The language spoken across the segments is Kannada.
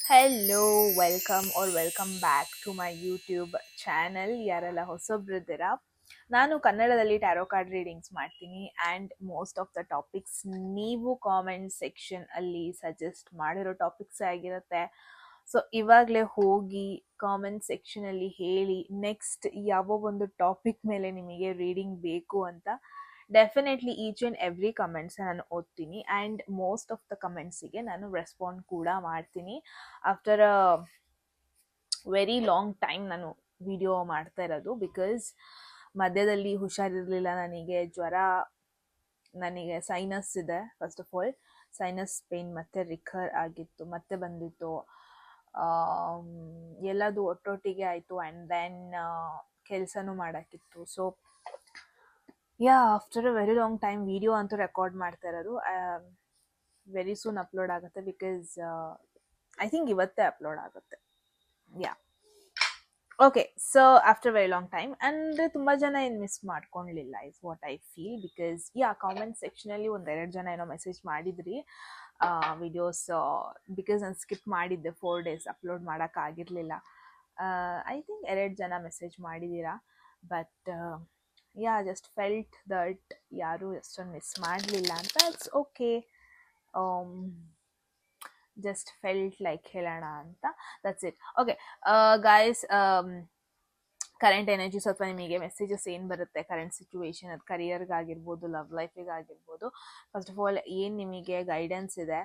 Hello welcome back to my YouTube channel. ಯಾರೆಲ್ಲ ಹೊಸೊಬ್ರಿದ್ದೀರಾ, ನಾನು ಕನ್ನಡದಲ್ಲಿ ಟ್ಯಾರೋ ಕಾರ್ಡ್ ರೀಡಿಂಗ್ಸ್ ಮಾಡ್ತೀನಿ and most of the topics ನೀವು ಕಾಮೆಂಟ್ ಸೆಕ್ಷನ್ ಅಲ್ಲಿ ಸಜೆಸ್ಟ್ ಮಾಡಿರೋ ಟಾಪಿಕ್ಸ್ ಆಗಿರುತ್ತೆ. ಸೊ ಇವಾಗಲೇ ಹೋಗಿ ಕಾಮೆಂಟ್ ಸೆಕ್ಷನಲ್ಲಿ ಹೇಳಿ ನೆಕ್ಸ್ಟ್ ಯಾವ ಒಂದು ಟಾಪಿಕ್ ಮೇಲೆ ನಿಮಗೆ ರೀಡಿಂಗ್ ಬೇಕು ಅಂತ. Definitely each and every comments ನಾನು ಓದ್ತೀನಿ ಆ್ಯಂಡ್ ಮೋಸ್ಟ್ ಆಫ್ ದ ಕಮೆಂಟ್ಸಿಗೆ ನಾನು ರೆಸ್ಪಾಂಡ್ ಕೂಡ ಮಾಡ್ತೀನಿ. After a very long time ನಾನು ವಿಡಿಯೋ ಮಾಡ್ತಾ ಇರೋದು, ಬಿಕಾಸ್ ಮಧ್ಯದಲ್ಲಿ ಹುಷಾರಿರಲಿಲ್ಲ, ನನಗೆ ಜ್ವರ, ನನಗೆ ಸೈನಸ್ ಇದೆ. First of all sinus pain ಮತ್ತೆ ರಿಕರ್ ಆಗಿತ್ತು, ಮತ್ತೆ ಬಂದಿತ್ತು. ಎಲ್ಲದು ಒಟ್ಟೊಟ್ಟಿಗೆ ಆಯಿತು ಆ್ಯಂಡ್ ದೆನ್ ಕೆಲಸನೂ ಮಾಡೋಕ್ಕಿತ್ತು. So after a very long time video ಅಂತೂ ರೆಕಾರ್ಡ್ ಮಾಡ್ತಾ ಇರೋದು. ವೆರಿ ಸೂನ್ ಅಪ್ಲೋಡ್ ಆಗುತ್ತೆ, ಬಿಕಾಸ್ ಐ ಥಿಂಕ್ ಇವತ್ತೇ ಅಪ್ಲೋಡ್ ಆಗುತ್ತೆ. Okay, so after very long time and ತುಂಬ ಜನ ಏನು ಮಿಸ್ ಮಾಡ್ಕೊಳ್ಲಿಲ್ಲ is what I feel. Because comment ಸೆಕ್ಷನಲ್ಲಿ ಒಂದೆರಡು ಜನ ಏನೋ ಮೆಸೇಜ್ ಮಾಡಿದ್ರಿ ವಿಡಿಯೋಸ್, ಬಿಕಾಸ್ ನಾನು ಸ್ಕಿಪ್ ಮಾಡಿದ್ದೆ 4 days ಅಪ್ಲೋಡ್ ಮಾಡೋಕ್ಕಾಗಿರಲಿಲ್ಲ. ಐ ಥಿಂಕ್ 2 ಜನ ಮೆಸೇಜ್ ಮಾಡಿದ್ದೀರಾ. ಬಟ್ ಜಸ್ಟ್ ಫೆಲ್ಟ್ ದಟ್ ಯಾರೂ ಎಷ್ಟೊಂದು ಮಿಸ್ ಮಾಡಲಿಲ್ಲ ಅಂತ. It's okay, just felt like ಹೇಳೋಣ ಅಂತ. That's it. Okay guys, current energies ಅಥವಾ ನಿಮಗೆ ಮೆಸೇಜಸ್ ಏನು ಬರುತ್ತೆ, ಕರೆಂಟ್ ಸಿಚುವೇಶನ್, ಅದು ಕರಿಯರ್ಗಾಗಿರ್ಬೋದು, ಲವ್ ಲೈಫಿಗಾಗಿರ್ಬೋದು, ಫಸ್ಟ್ ಆಫ್ ಆಲ್ ಏನು ನಿಮಗೆ ಗೈಡೆನ್ಸ್ ಇದೆ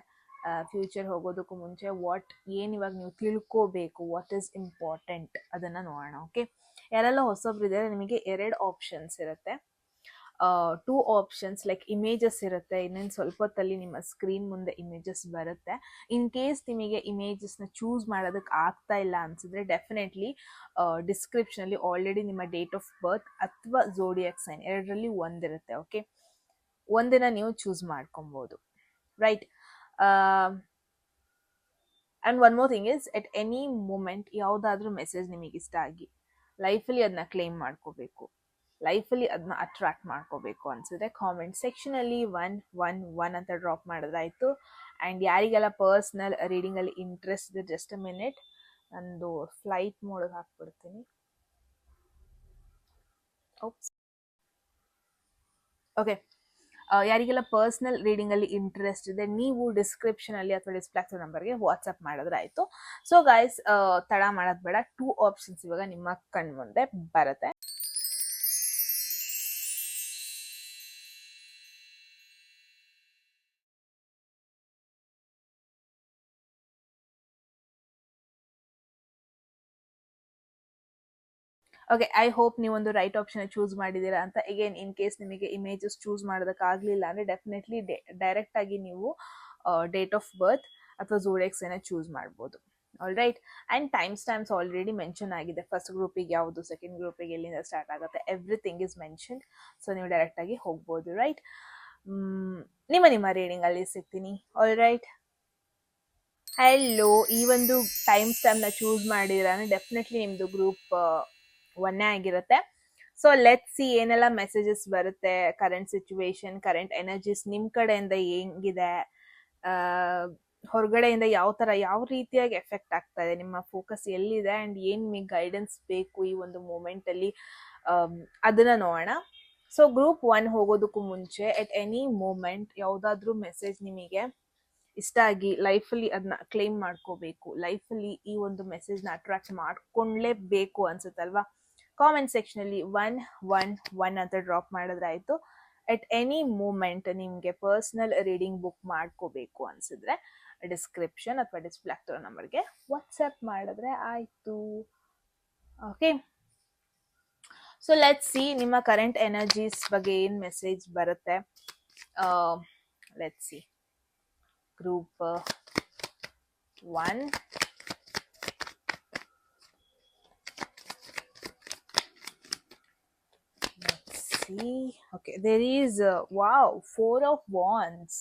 ಫ್ಯೂಚರ್ ಹೋಗೋದಕ್ಕೂ ಮುಂಚೆ, ಏನು ಇವಾಗ ನೀವು ತಿಳ್ಕೋಬೇಕು, ವಾಟ್ ಈಸ್ ಇಂಪಾರ್ಟೆಂಟ್, ಅದನ್ನು ನೋಡೋಣ. ಓಕೆ, ಯಾರೆಲ್ಲ ಹೊಸೊಬ್ರಿದ್ದಾರೆ ನಿಮಗೆ 2 ಆಪ್ಷನ್ಸ್ ಇರುತ್ತೆ. 2 ಆಪ್ಷನ್ಸ್ ಲೈಕ್ ಇಮೇಜಸ್ ಇರುತ್ತೆ. ಇನ್ನೇನು ಸ್ವಲ್ಪ ಹೊತ್ತಲ್ಲಿ ನಿಮ್ಮ ಸ್ಕ್ರೀನ್ ಮುಂದೆ ಇಮೇಜಸ್ ಬರುತ್ತೆ. ಇನ್ ಕೇಸ್ ನಿಮಗೆ ಇಮೇಜಸ್ನ ಚೂಸ್ ಮಾಡೋದಕ್ಕೆ ಆಗ್ತಾ ಇಲ್ಲ ಅನ್ಸಿದ್ರೆ, ಡೆಫಿನೆಟ್ಲಿ ಡಿಸ್ಕ್ರಿಪ್ಷನಲ್ಲಿ ಆಲ್ರೆಡಿ ನಿಮ್ಮ ಡೇಟ್ ಆಫ್ ಬರ್ತ್ ಅಥವಾ ಝೋಡಿಯಾಕ್ ಸೈನ್ ಎರಡರಲ್ಲಿ ಒಂದಿರುತ್ತೆ. ಓಕೆ, ಒಂದಿನ ನೀವು ಚೂಸ್ ಮಾಡ್ಕೊಬೋದು, right? And one more thing is, at any moment ಯಾವುದಾದ್ರೂ ಮೆಸೇಜ್ ನಿಮಗೆ ಇಷ್ಟ ಆಗಿ ಲೈಫಲ್ಲಿ ಅದನ್ನ ಕ್ಲೇಮ್ ಮಾಡ್ಕೋಬೇಕು, ಲೈಫಲ್ಲಿ ಅದನ್ನ ಅಟ್ರಾಕ್ಟ್ ಮಾಡ್ಕೋಬೇಕು ಅನ್ಸಿದ್ರೆ ಕಾಮೆಂಟ್ ಸೆಕ್ಷನಲ್ಲಿ 111 ಅಂತ ಡ್ರಾಪ್ ಮಾಡಿದ್ರಾಯ್ತು. ಆ್ಯಂಡ್ ಯಾರಿಗೆಲ್ಲ ಪರ್ಸ್ನಲ್ ರೀಡಿಂಗಲ್ಲಿ ಇಂಟ್ರೆಸ್ಟ್ ಇದೆ, ಜಸ್ಟ್ ಅ ಮಿನಿಟ್, ನಂದು ಫ್ಲೈಟ್ ಮೋಡಿಗೆ ಹಾಕ್ಬಿಡ್ತೀನಿ. ಓಕೆ, ಯಾರಿಗೆಲ್ಲ ಪರ್ಸ್ನಲ್ ರೀಡಿಂಗಲ್ಲಿ ಇಂಟ್ರೆಸ್ಟ್ ಇದೆ, ನೀವು ಡಿಸ್ಕ್ರಿಪ್ಷನಲ್ಲಿ ಅಥವಾ ಡಿಸ್ಪ್ಲೇ ಆಗ್ತಿರೋ ನಂಬರ್ಗೆ ವಾಟ್ಸಪ್ ಮಾಡಿದ್ರಾಯ್ತು. ಸೊ ಗಾಯ್ಸ್, ತಡ ಮಾಡೋದು ಬೇಡ, 2 ಆಪ್ಷನ್ಸ್ ಇವಾಗ ನಿಮ್ಮ ಕಣ್ಮುಂದೆ ಬರುತ್ತೆ. ಓಕೆ, ಐ ಹೋಪ್ ನೀವೊಂದು ರೈಟ್ ಆಪ್ಷನ್ ಚೂಸ್ ಮಾಡಿದ್ದೀರಾ ಅಂತ. ಅಗೇನ್, ಇನ್ ಕೇಸ್ ನಿಮಗೆ ಇಮೇಜಸ್ ಚೂಸ್ ಮಾಡೋದಕ್ಕಾಗಲಿಲ್ಲ ಅಂದರೆ ಡೆಫಿನೆಟ್ಲಿ ಡೈರೆಕ್ಟ್ ಆಗಿ ನೀವು ಡೇಟ್ ಆಫ್ ಬರ್ತ್ ಅಥವಾ ಝೋಡಿಯಾಕ್ ಸೈನ್ ಚೂಸ್ ಮಾಡ್ಬೋದು. All right, and times already mention ಆಗಿದೆ. ಫಸ್ಟ್ ಗ್ರೂಪಿಗೆ ಯಾವುದು, ಸೆಕೆಂಡ್ ಗ್ರೂಪಿಗೆ ಎಲ್ಲಿಂದ ಸ್ಟಾರ್ಟ್ ಆಗುತ್ತೆ, ಎವ್ರಿಥಿಂಗ್ ಇಸ್ ಮೆನ್ಷನ್ಡ್. ಸೊ ನೀವು ಡೈರೆಕ್ಟಾಗಿ ಹೋಗ್ಬೋದು, ರೈಟ್? ನಿಮ್ಮ ರೀಡಿಂಗಲ್ಲಿ ಸಿಗ್ತೀನಿ. All right, hello. ಈ ಒಂದು ಟೈಮ್ನ ಚೂಸ್ ಮಾಡಿದ್ರೆ ಡೆಫಿನೆಟ್ಲಿ ನಿಮ್ಮದು ಗ್ರೂಪ್ 1 ಆಗಿರುತ್ತೆ. ಸೊ ಲೆಟ್ಸ್ ಸಿ ಏನೆಲ್ಲ ಮೆಸೇಜಸ್ ಬರುತ್ತೆ, ಕರೆಂಟ್ ಸಿಚುವೇಶನ್, ಕರೆಂಟ್ ಎನರ್ಜೀಸ್ ನಿಮ್ಮ ಕಡೆಯಿಂದ ಹೆಂಗಿದೆ, ಹೊರಗಡೆಯಿಂದ ಯಾವ ರೀತಿಯಾಗಿ ಎಫೆಕ್ಟ್ ಆಗ್ತಾ ಇದೆ, ನಿಮ್ಮ ಫೋಕಸ್ ಎಲ್ಲಿದೆ ಆ್ಯಂಡ್ ಏನು ನಿಮಗೆ ಗೈಡೆನ್ಸ್ ಬೇಕು ಈ ಒಂದು ಮೂಮೆಂಟಲ್ಲಿ, ಅದನ್ನು ನೋಡೋಣ. ಸೊ ಗ್ರೂಪ್ 1 ಹೋಗೋದಕ್ಕೂ ಮುಂಚೆ, ಎಟ್ ಎನಿ ಮೂಮೆಂಟ್ ಯಾವುದಾದ್ರೂ ಮೆಸೇಜ್ ನಿಮಗೆ ಇಷ್ಟ ಆಗಿ ಲೈಫಲ್ಲಿ ಅದನ್ನ ಕ್ಲೇಮ್ ಮಾಡ್ಕೋಬೇಕು, ಲೈಫಲ್ಲಿ ಈ ಒಂದು ಮೆಸೇಜ್ನ ಅಟ್ರಾಕ್ಟ್ ಮಾಡ್ಕೊಳ್ಳೇಬೇಕು ಅನ್ಸುತ್ತಲ್ವಾ, ಕಾಮೆಂಟ್ ಸೆಕ್ಷನಲ್ಲಿ 111 ಅಂತ ಡ್ರಾಪ್ ಮಾಡಿದ್ರಾಯ್ತು. ಎಟ್ ಎನಿ ಮೂಮೆಂಟ್ ನಿಮಗೆ ಪರ್ಸ್ನಲ್ ರೀಡಿಂಗ್ ಬುಕ್ ಮಾಡ್ಕೋಬೇಕು ಅನ್ಸಿದ್ರೆ ಡಿಸ್ಕ್ರಿಪ್ಷನ್ ಅಥವಾ ಡಿಸ್ಪ್ಲೇ ಆಗ್ತಿರೋ ನಂಬರ್ಗೆ ವಾಟ್ಸಪ್ ಮಾಡಿದ್ರೆ ಆಯಿತು. ಓಕೆ, ಸೊ ಲೆಟ್ಸ್ ಸಿ ನಿಮ್ಮ ಕರೆಂಟ್ ಎನರ್ಜೀಸ್ ಬಗ್ಗೆ ಏನು ಮೆಸೇಜ್ ಬರುತ್ತೆ. Let's see group 1. Let's see. Okay, there is 4 of wands.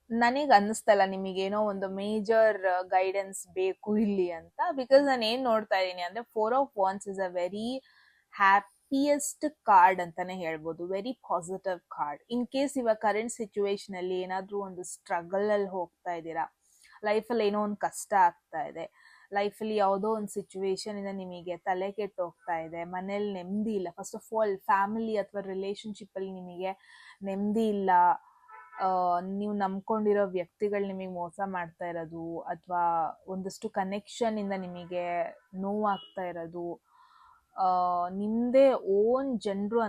ನನಗೆ ಅನ್ನಿಸ್ತಲ್ಲ ನಿಮಗೇನೋ ಒಂದು ಮೇಜರ್ ಗೈಡೆನ್ಸ್ ಬೇಕು ಇಲ್ಲಿ ಅಂತ, ಬಿಕಾಸ್ ನಾನು ಏನು ನೋಡ್ತಾ ಇದ್ದೀನಿ ಅಂದರೆ 4 of wands is a very happiest card ಅಂತಾನೆ ಹೇಳ್ಬೋದು, very positive card. In case ಇವಾಗ ಕರೆಂಟ್ ಸಿಚುವೇಶನ್ ಅಲ್ಲಿ ಏನಾದರೂ ಒಂದು ಸ್ಟ್ರಗಲ್ ಅಲ್ಲಿ ಹೋಗ್ತಾ ಇದ್ದೀರಾ, ಲೈಫಲ್ಲಿ ಏನೋ ಒಂದು ಕಷ್ಟ ಆಗ್ತಾ ಇದೆ, ಲೈಫಲ್ಲಿ ಯಾವುದೋ ಒಂದು ಸಿಚುವೇಶನ್ ಇಂದ ನಿಮಗೆ ತಲೆ ಕೆಟ್ಟು ಹೋಗ್ತಾ ಇದೆ, ಮನೇಲಿ ನೆಮ್ಮದಿ ಇಲ್ಲ, ಫಸ್ಟ್ ಆಫ್ ಆಲ್ ಫ್ಯಾಮಿಲಿ ಅಥವಾ ರಿಲೇಶನ್ಶಿಪ್ಪಲ್ಲಿ ನಿಮಗೆ ನೆಮ್ಮದಿ ಇಲ್ಲ, ನೀವು ನಂಬ್ಕೊಂಡಿರೋ ವ್ಯಕ್ತಿಗಳು ನಿಮಗೆ ಮೋಸ ಮಾಡ್ತಾ ಇರೋದು, ಅಥವಾ ಒಂದಷ್ಟು ಕನೆಕ್ಷನ್ ಇಂದ ನಿಮಗೆ ನೋವಾಗ್ತಾ ಇರೋದು, ನಿಮ್ಮದೇ ಓನ್ ಜನರು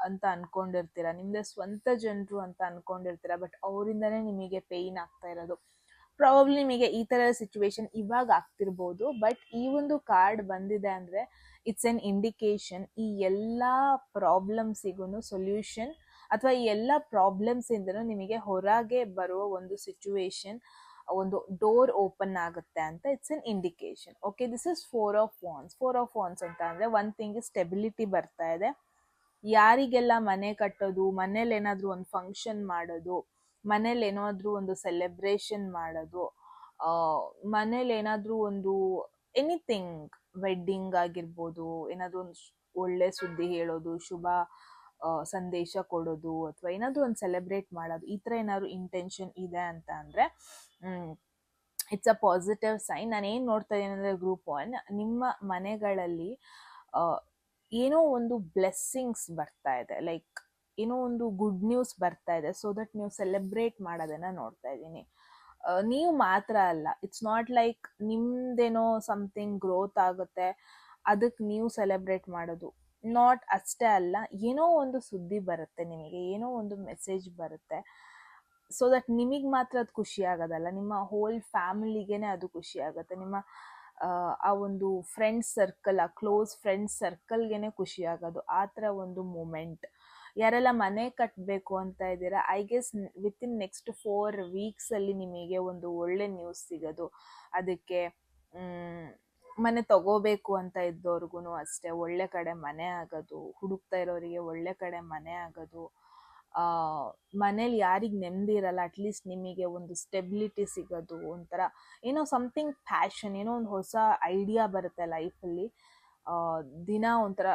ಅಂತ ಅನ್ಕೊಂಡಿರ್ತೀರ, ನಿಮ್ಮದೇ ಸ್ವಂತ ಜನರು ಅಂತ ಅನ್ಕೊಂಡಿರ್ತೀರ, ಬಟ್ ಅವರಿಂದನೇ ನಿಮಗೆ ಪೇಯ್ನ್ ಆಗ್ತಾ ಇರೋದು. ಪ್ರಾಬಬ್ಲಿ ನಿಮಗೆ ಈ ಥರ ಸಿಚುವೇಶನ್ ಇವಾಗ ಆಗ್ತಿರ್ಬೋದು, ಬಟ್ ಈ ಒಂದು ಕಾರ್ಡ್ ಬಂದಿದೆ ಅಂದರೆ ಇಟ್ಸ್ ಎನ್ ಇಂಡಿಕೇಶನ್ ಈ ಎಲ್ಲ ಪ್ರಾಬ್ಲಮ್ಸಿಗೂ ಸೊಲ್ಯೂಷನ್, ಅಥವಾ ಈ ಎಲ್ಲ ಪ್ರಾಬ್ಲಮ್ಸಿಂದನೂ ನಿಮಗೆ ಹೊರಗೆ ಬರುವ ಒಂದು ಸಿಚುವೇಶನ್, ಒಂದು ಡೋರ್ ಓಪನ್ ಆಗುತ್ತೆ ಅಂತ it's an indication. Okay, this is 4 of wands. 4 of wands ಅಂತ ಅಂದರೆ ಒನ್ ಥಿಂಗ್ ಸ್ಟೆಬಿಲಿಟಿ ಬರ್ತಾ ಇದೆ. ಯಾರಿಗೆಲ್ಲ ಮನೆ ಕಟ್ಟೋದು, ಮನೇಲಿ ಏನಾದರೂ ಒಂದು ಫಂಕ್ಷನ್ ಮಾಡೋದು, ಮನೇಲಿ ಏನಾದರೂ ಒಂದು ಸೆಲೆಬ್ರೇಷನ್ ಮಾಡೋದು, ಮನೇಲಿ ಏನಾದರೂ ಒಂದು ಎನಿಥಿಂಗ್, ವೆಡ್ಡಿಂಗ್ ಆಗಿರ್ಬೋದು, ಏನಾದರೂ ಒಂದು ಒಳ್ಳೆ ಸುದ್ದಿ ಹೇಳೋದು, ಶುಭ ಸಂದೇಶ ಕೊಡೋದು, ಅಥವಾ ಏನಾದರೂ ಒಂದು ಸೆಲೆಬ್ರೇಟ್ ಮಾಡೋದು, ಈ ಥರ ಏನಾದರೂ ಇಂಟೆನ್ಷನ್ ಇದೆ ಅಂತ ಅಂದರೆ ಇಟ್ಸ್ ಅ ಪಾಸಿಟಿವ್ ಸೈನ್. ನಾನು ಏನು ನೋಡ್ತಾ ಇದ್ದೀನಿ ಅಂದರೆ ಗ್ರೂಪ್ 1, ನಿಮ್ಮ ಮನೆಗಳಲ್ಲಿ ಏನೋ ಒಂದು ಬ್ಲೆಸ್ಸಿಂಗ್ಸ್ ಬರ್ತಾ ಇದೆ, ಲೈಕ್ ಏನೋ ಒಂದು ಗುಡ್ ನ್ಯೂಸ್ ಬರ್ತಾ ಇದೆ, ಸೊ ದಟ್ ನೀವು ಸೆಲೆಬ್ರೇಟ್ ಮಾಡೋದನ್ನು ನೋಡ್ತಾ ಇದ್ದೀನಿ. ನೀವು ಮಾತ್ರ ಅಲ್ಲ, ಇಟ್ಸ್ ನಾಟ್ ಲೈಕ್ ನಿಮ್ದೇನೋ ಸಮಥಿಂಗ್ ಗ್ರೋತ್ ಆಗುತ್ತೆ ಅದಕ್ಕೆ ನೀವು ಸೆಲೆಬ್ರೇಟ್ ಮಾಡೋದು, ನಾಟ್ ಅಷ್ಟೇ ಅಲ್ಲ, ಏನೋ ಒಂದು ಸುದ್ದಿ ಬರುತ್ತೆ ನಿಮಗೆ, ಏನೋ ಒಂದು ಮೆಸೇಜ್ ಬರುತ್ತೆ, ಸೊ ದಟ್ ನಿಮಗೆ ಮಾತ್ರ ಅದು ಖುಷಿ ಆಗೋದಲ್ಲ, ನಿಮ್ಮ ಹೋಲ್ ಫ್ಯಾಮಿಲಿಗೇನೆ ಅದು ಖುಷಿ ಆಗುತ್ತೆ, ನಿಮ್ಮ ಆ ಒಂದು ಫ್ರೆಂಡ್ಸ್ ಸರ್ಕಲ್, ಆ ಕ್ಲೋಸ್ ಫ್ರೆಂಡ್ಸ್ ಸರ್ಕಲ್ಗೆನೆ ಖುಷಿ ಆಗೋದು, ಆ ಥರ ಒಂದು ಮೂಮೆಂಟ್. ಯಾರೆಲ್ಲ ಮನೆ ಕಟ್ಟಬೇಕು ಅಂತ ಇದ್ದೀರಾ, ಐ ಗೆಸ್ ವಿತಿನ್ ನೆಕ್ಸ್ಟ್ 4 ವೀಕ್ಸಲ್ಲಿ ನಿಮಗೆ ಒಂದು ಒಳ್ಳೆ ನ್ಯೂಸ್ ಸಿಗೋದು. ಅದಕ್ಕೆ ಮನೆ ತಗೋಬೇಕು ಅಂತ ಇದ್ದವ್ರಿಗೂ ಅಷ್ಟೇ ಒಳ್ಳೆ ಕಡೆ ಮನೆ ಆಗೋದು, ಹುಡುಕ್ತಾ ಇರೋರಿಗೆ ಒಳ್ಳೆ ಕಡೆ ಮನೆ ಆಗೋದು, ಮನೇಲಿ ಯಾರಿಗೆ ನೆಮ್ಮದಿ ಇರಲ್ಲ ಅಟ್ಲೀಸ್ಟ್ ನಿಮಗೆ ಒಂದು ಸ್ಟೆಬಿಲಿಟಿ ಸಿಗೋದು, ಒಂಥರ ಏನೋ ಸಮಥಿಂಗ್ ಪ್ಯಾಷನ್, ಏನೋ ಒಂದು ಹೊಸ ಐಡಿಯಾ ಬರುತ್ತೆ ಲೈಫಲ್ಲಿ, ದಿನ ಒಂಥರ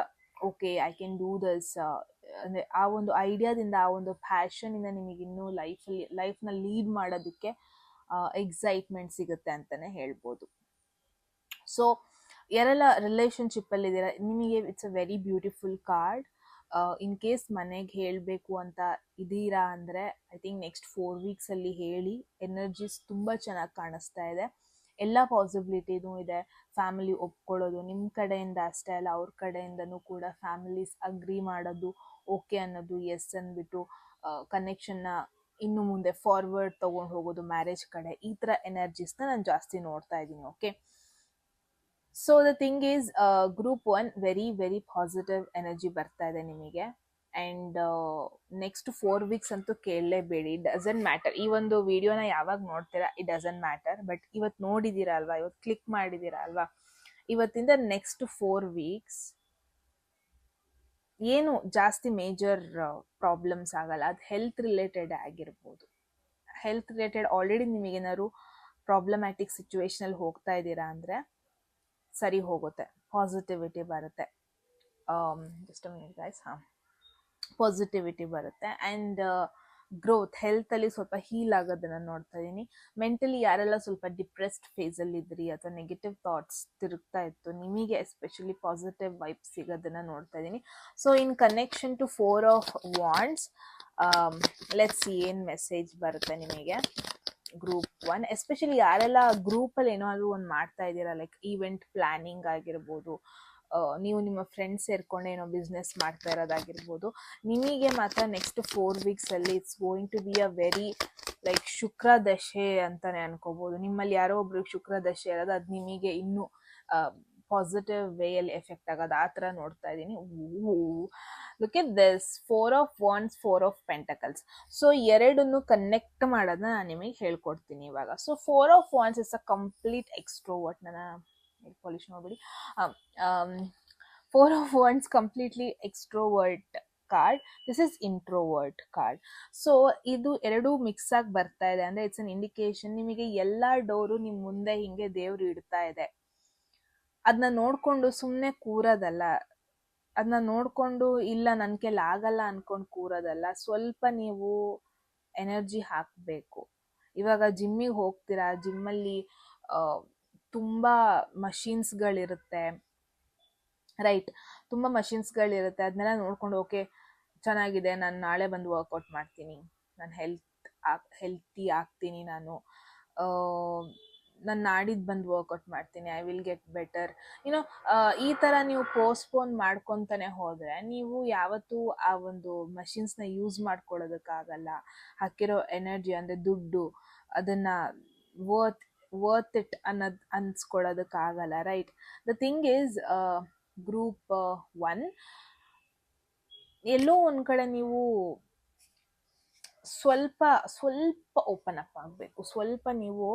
okay I can do this, ಅಂದರೆ ಆ ಒಂದು ಐಡಿಯಾದಿಂದ, ಆ ಒಂದು ಪ್ಯಾಷನಿಂದ ನಿಮಗೆ ಇನ್ನೂ ಲೈಫ್ನ ಲೀಡ್ ಮಾಡೋದಕ್ಕೆ ಎಕ್ಸೈಟ್ಮೆಂಟ್ ಸಿಗುತ್ತೆ ಅಂತಲೇ ಹೇಳ್ಬೋದು. ಸೊ ಯಾರೆಲ್ಲ ರಿಲೇಷನ್ಶಿಪ್ಪಲ್ಲಿದ್ದೀರಾ, ನಿಮಗೆ it's a very beautiful card. In case ಮನೆಗೆ ಹೇಳಬೇಕು ಅಂತ ಇದ್ದೀರಾ ಅಂದರೆ ಐ ಥಿಂಕ್ ನೆಕ್ಸ್ಟ್ 4 ವೀಕ್ಸಲ್ಲಿ ಹೇಳಿ, ಎನರ್ಜೀಸ್ ತುಂಬ ಚೆನ್ನಾಗಿ ಕಾಣಿಸ್ತಾ ಇದೆ, ಎಲ್ಲ ಪಾಸಿಬಿಲಿಟಿನೂ ಇದೆ. ಫ್ಯಾಮಿಲಿ ಒಪ್ಕೊಳ್ಳೋದು ನಿಮ್ಮ ಕಡೆಯಿಂದ ಅಷ್ಟೇ ಅಲ್ಲ, ಅವ್ರ ಕಡೆಯಿಂದನೂ ಕೂಡ ಫ್ಯಾಮಿಲೀಸ್ ಅಗ್ರಿ ಮಾಡೋದು, ಓಕೆ ಅನ್ನೋದು, ಎಸ್ ಅಂದ್ಬಿಟ್ಟು ಕನೆಕ್ಷನ್ನ ಇನ್ನು ಮುಂದೆ ಫಾರ್ವರ್ಡ್ ತೊಗೊಂಡು ಹೋಗೋದು ಮ್ಯಾರೇಜ್ ಕಡೆ, ಈ ಥರ ಎನರ್ಜೀಸ್ನ ನಾನು ಜಾಸ್ತಿ ನೋಡ್ತಾ ಇದ್ದೀನಿ. Okay, so the thing is group 1 very very positive energy ಬರ್ತಾ ಇದೆ ನಿಮಗೆ. ಆ್ಯಂಡ್ ನೆಕ್ಸ್ಟ್ 4 ವೀಕ್ಸ್ ಅಂತೂ ಕೇಳಲೇಬೇಡಿ, ಇಟ್ ಡಸಂಟ್ ಮ್ಯಾಟರ್. ಈ ಒಂದು ವಿಡಿಯೋನ ಯಾವಾಗ ನೋಡ್ತೀರಾ ಇಟ್ ಡಸಂಟ್ ಮ್ಯಾಟರ್, ಬಟ್ ಇವತ್ತು ನೋಡಿದ್ದೀರಾ ಅಲ್ವಾ, ಇವತ್ತು ಕ್ಲಿಕ್ ಮಾಡಿದ್ದೀರಾ ಅಲ್ವಾ, ಇವತ್ತಿಂದ ನೆಕ್ಸ್ಟ್ 4 ವೀಕ್ಸ್ ಏನು ಜಾಸ್ತಿ ಮೇಜರ್ ಪ್ರಾಬ್ಲಮ್ಸ್ ಆಗಲ್ಲ. ಅದು ಹೆಲ್ತ್ ರಿಲೇಟೆಡ್ ಆಗಿರ್ಬೋದು, ಹೆಲ್ತ್ ರಿಲೇಟೆಡ್ ಆಲ್ರೆಡಿ ನಿಮಗೇನಾದ್ರು ಪ್ರಾಬ್ಲಮ್ಯಾಟಿಕ್ ಸಿಚುವೇಶನಲ್ಲಿ ಹೋಗ್ತಾ ಇದ್ದೀರಾ ಅಂದರೆ ಸರಿ ಹೋಗುತ್ತೆ, ಪಾಸಿಟಿವಿಟಿ ಬರುತ್ತೆ. ಜಸ್ಟ್ ಮಿನಿಟ್ ಗೈಸ್, ಪಾಸಿಟಿವಿಟಿ ಬರುತ್ತೆ. ಆ್ಯಂಡ್ ಗ್ರೋತ್, ಹೆಲ್ತಲ್ಲಿ ಸ್ವಲ್ಪ ಹೀಲ್ ಆಗೋದನ್ನು ನೋಡ್ತಾ ಇದ್ದೀನಿ. ಮೆಂಟಲಿ ಯಾರೆಲ್ಲ ಸ್ವಲ್ಪ ಡಿಪ್ರೆಸ್ಡ್ ಫೇಸಲ್ಲಿ ಇದ್ರಿ ಅಥವಾ ನೆಗೆಟಿವ್ ಥಾಟ್ಸ್ ತಿರುಗ್ತಾ ಇತ್ತು, ನಿಮಗೆ ಎಸ್ಪೆಷಲಿ ಪಾಸಿಟಿವ್ ವೈಬ್ಸ್ ಸಿಗೋದನ್ನು ನೋಡ್ತಾ ಇದ್ದೀನಿ. So in connection to 4 of wands, let's ಏನು ಮೆಸೇಜ್ ಬರುತ್ತೆ ನಿಮಗೆ ಗ್ರೂಪ್ 1. ಎಸ್ಪೆಷಲಿ ಯಾರೆಲ್ಲ ಗ್ರೂಪಲ್ಲಿ ಏನಾದರೂ ಒಂದು ಮಾಡ್ತಾ ಇದ್ದೀರಾ, ಲೈಕ್ ಈವೆಂಟ್ ಪ್ಲ್ಯಾನಿಂಗ್ ಆಗಿರ್ಬೋದು, ನೀವು ನಿಮ್ಮ ಫ್ರೆಂಡ್ಸ್ ಸೇರ್ಕೊಂಡು ಏನೋ ಬಿಸ್ನೆಸ್ ಮಾಡ್ತಾ ಇರೋದಾಗಿರ್ಬೋದು, ನಿಮಗೆ ಮಾತ್ರ ನೆಕ್ಸ್ಟ್ 4 ವೀಕ್ಸಲ್ಲಿ it's going to be a very like ಶುಕ್ರ ದಶೆ ಅಂತಲೇ ಅನ್ಕೋಬೋದು. ನಿಮ್ಮಲ್ಲಿ ಯಾರೋ ಒಬ್ರಿಗೆ ಶುಕ್ರ ದಶೆ ಇರೋದು, ಅದು ನಿಮಗೆ ಇನ್ನೂ ಪಾಸಿಟಿವ್ ವೇಯಲ್ಲಿ ಎಫೆಕ್ಟ್ ಆಗೋದು, ಆ ಥರ ನೋಡ್ತಾ ಇದ್ದೀನಿ. Look at this 4 of wands, 4 of pentacles. So ಎರಡನ್ನು ಕನೆಕ್ಟ್ ಮಾಡೋದನ್ನ ನಾನು ನಿಮಗೆ ಹೇಳ್ಕೊಡ್ತೀನಿ ಇವಾಗ. So 4 of wands is a complete extrovert. ನನ್ನ ಪಾಲಿಶ್ ನೋಡ್ಬಿಡಿ. 4 of wands completely extrovert card, this is introvert card. So ಇದು ಎರಡೂ ಮಿಕ್ಸ್ ಆಗಿ ಬರ್ತಾ ಇದೆ ಅಂದರೆ ಇಟ್ಸ್ ಅನ್ ಇಂಡಿಕೇಶನ್ ನಿಮಗೆ ಎಲ್ಲ ಡೋರು ನಿಮ್ಮ ಮುಂದೆ ಹಿಂಗೆ ದೇವ್ರು ಇಡ್ತಾ ಇದೆ, ಅದನ್ನ ನೋಡಿಕೊಂಡು ಸುಮ್ಮನೆ ಕೂರೋದಲ್ಲ, ಅದನ್ನ ನೋಡಿಕೊಂಡು ಇಲ್ಲ ನನ್ನ ಕೈಲಿ ಆಗಲ್ಲ ಅಂದ್ಕೊಂಡು ಕೂರೋದಲ್ಲ, ಸ್ವಲ್ಪ ನೀವು ಎನರ್ಜಿ ಹಾಕಬೇಕು. ಇವಾಗ ಜಿಮ್ಮಿಗೆ ಹೋಗ್ತೀರಾ, ಜಿಮ್ಮಲ್ಲಿ ತುಂಬ ಮಷೀನ್ಸ್ಗಳಿರುತ್ತೆ, ರೈಟ್? ತುಂಬ ಮಷಿನ್ಸ್ಗಳಿರುತ್ತೆ. ಅದನ್ನೆಲ್ಲ ನೋಡ್ಕೊಂಡು ಓಕೆ ಚೆನ್ನಾಗಿದೆ, ನಾನು ನಾಳೆ ಬಂದು ವರ್ಕೌಟ್ ಮಾಡ್ತೀನಿ, ನಾನು ಹೆಲ್ತಿ ಆಗ್ತೀನಿ, ನಾನು ನಾಡಿದ್ದು ಬಂದು ವರ್ಕೌಟ್ ಮಾಡ್ತೀನಿ, I will get better. YONO ಈ ಥರ ನೀವು ಪೋಸ್ಟ್ಪೋನ್ ಮಾಡ್ಕೊತಾನೆ ಹೋದರೆ ನೀವು ಯಾವತ್ತೂ ಆ ಒಂದು ಮಷಿನ್ಸ್ನ ಯೂಸ್ ಮಾಡ್ಕೊಳ್ಳೋದಕ್ಕಾಗಲ್ಲ. ಹಾಕಿರೋ ಎನರ್ಜಿ ಅಂದರೆ ದುಡ್ಡು, ಅದನ್ನು ವರ್ತ್ ಇಟ್ ಅನ್ಸ್ಕೊಳ್ಳೋದಕ್ಕಾಗಲ್ಲ, right? The thing is group 1 ಎಲ್ಲೋ ಒಂದು ಕಡೆ ನೀವು ಸ್ವಲ್ಪ ಓಪನ್ ಅಪ್ ಆಗಬೇಕು. ಸ್ವಲ್ಪ ನೀವು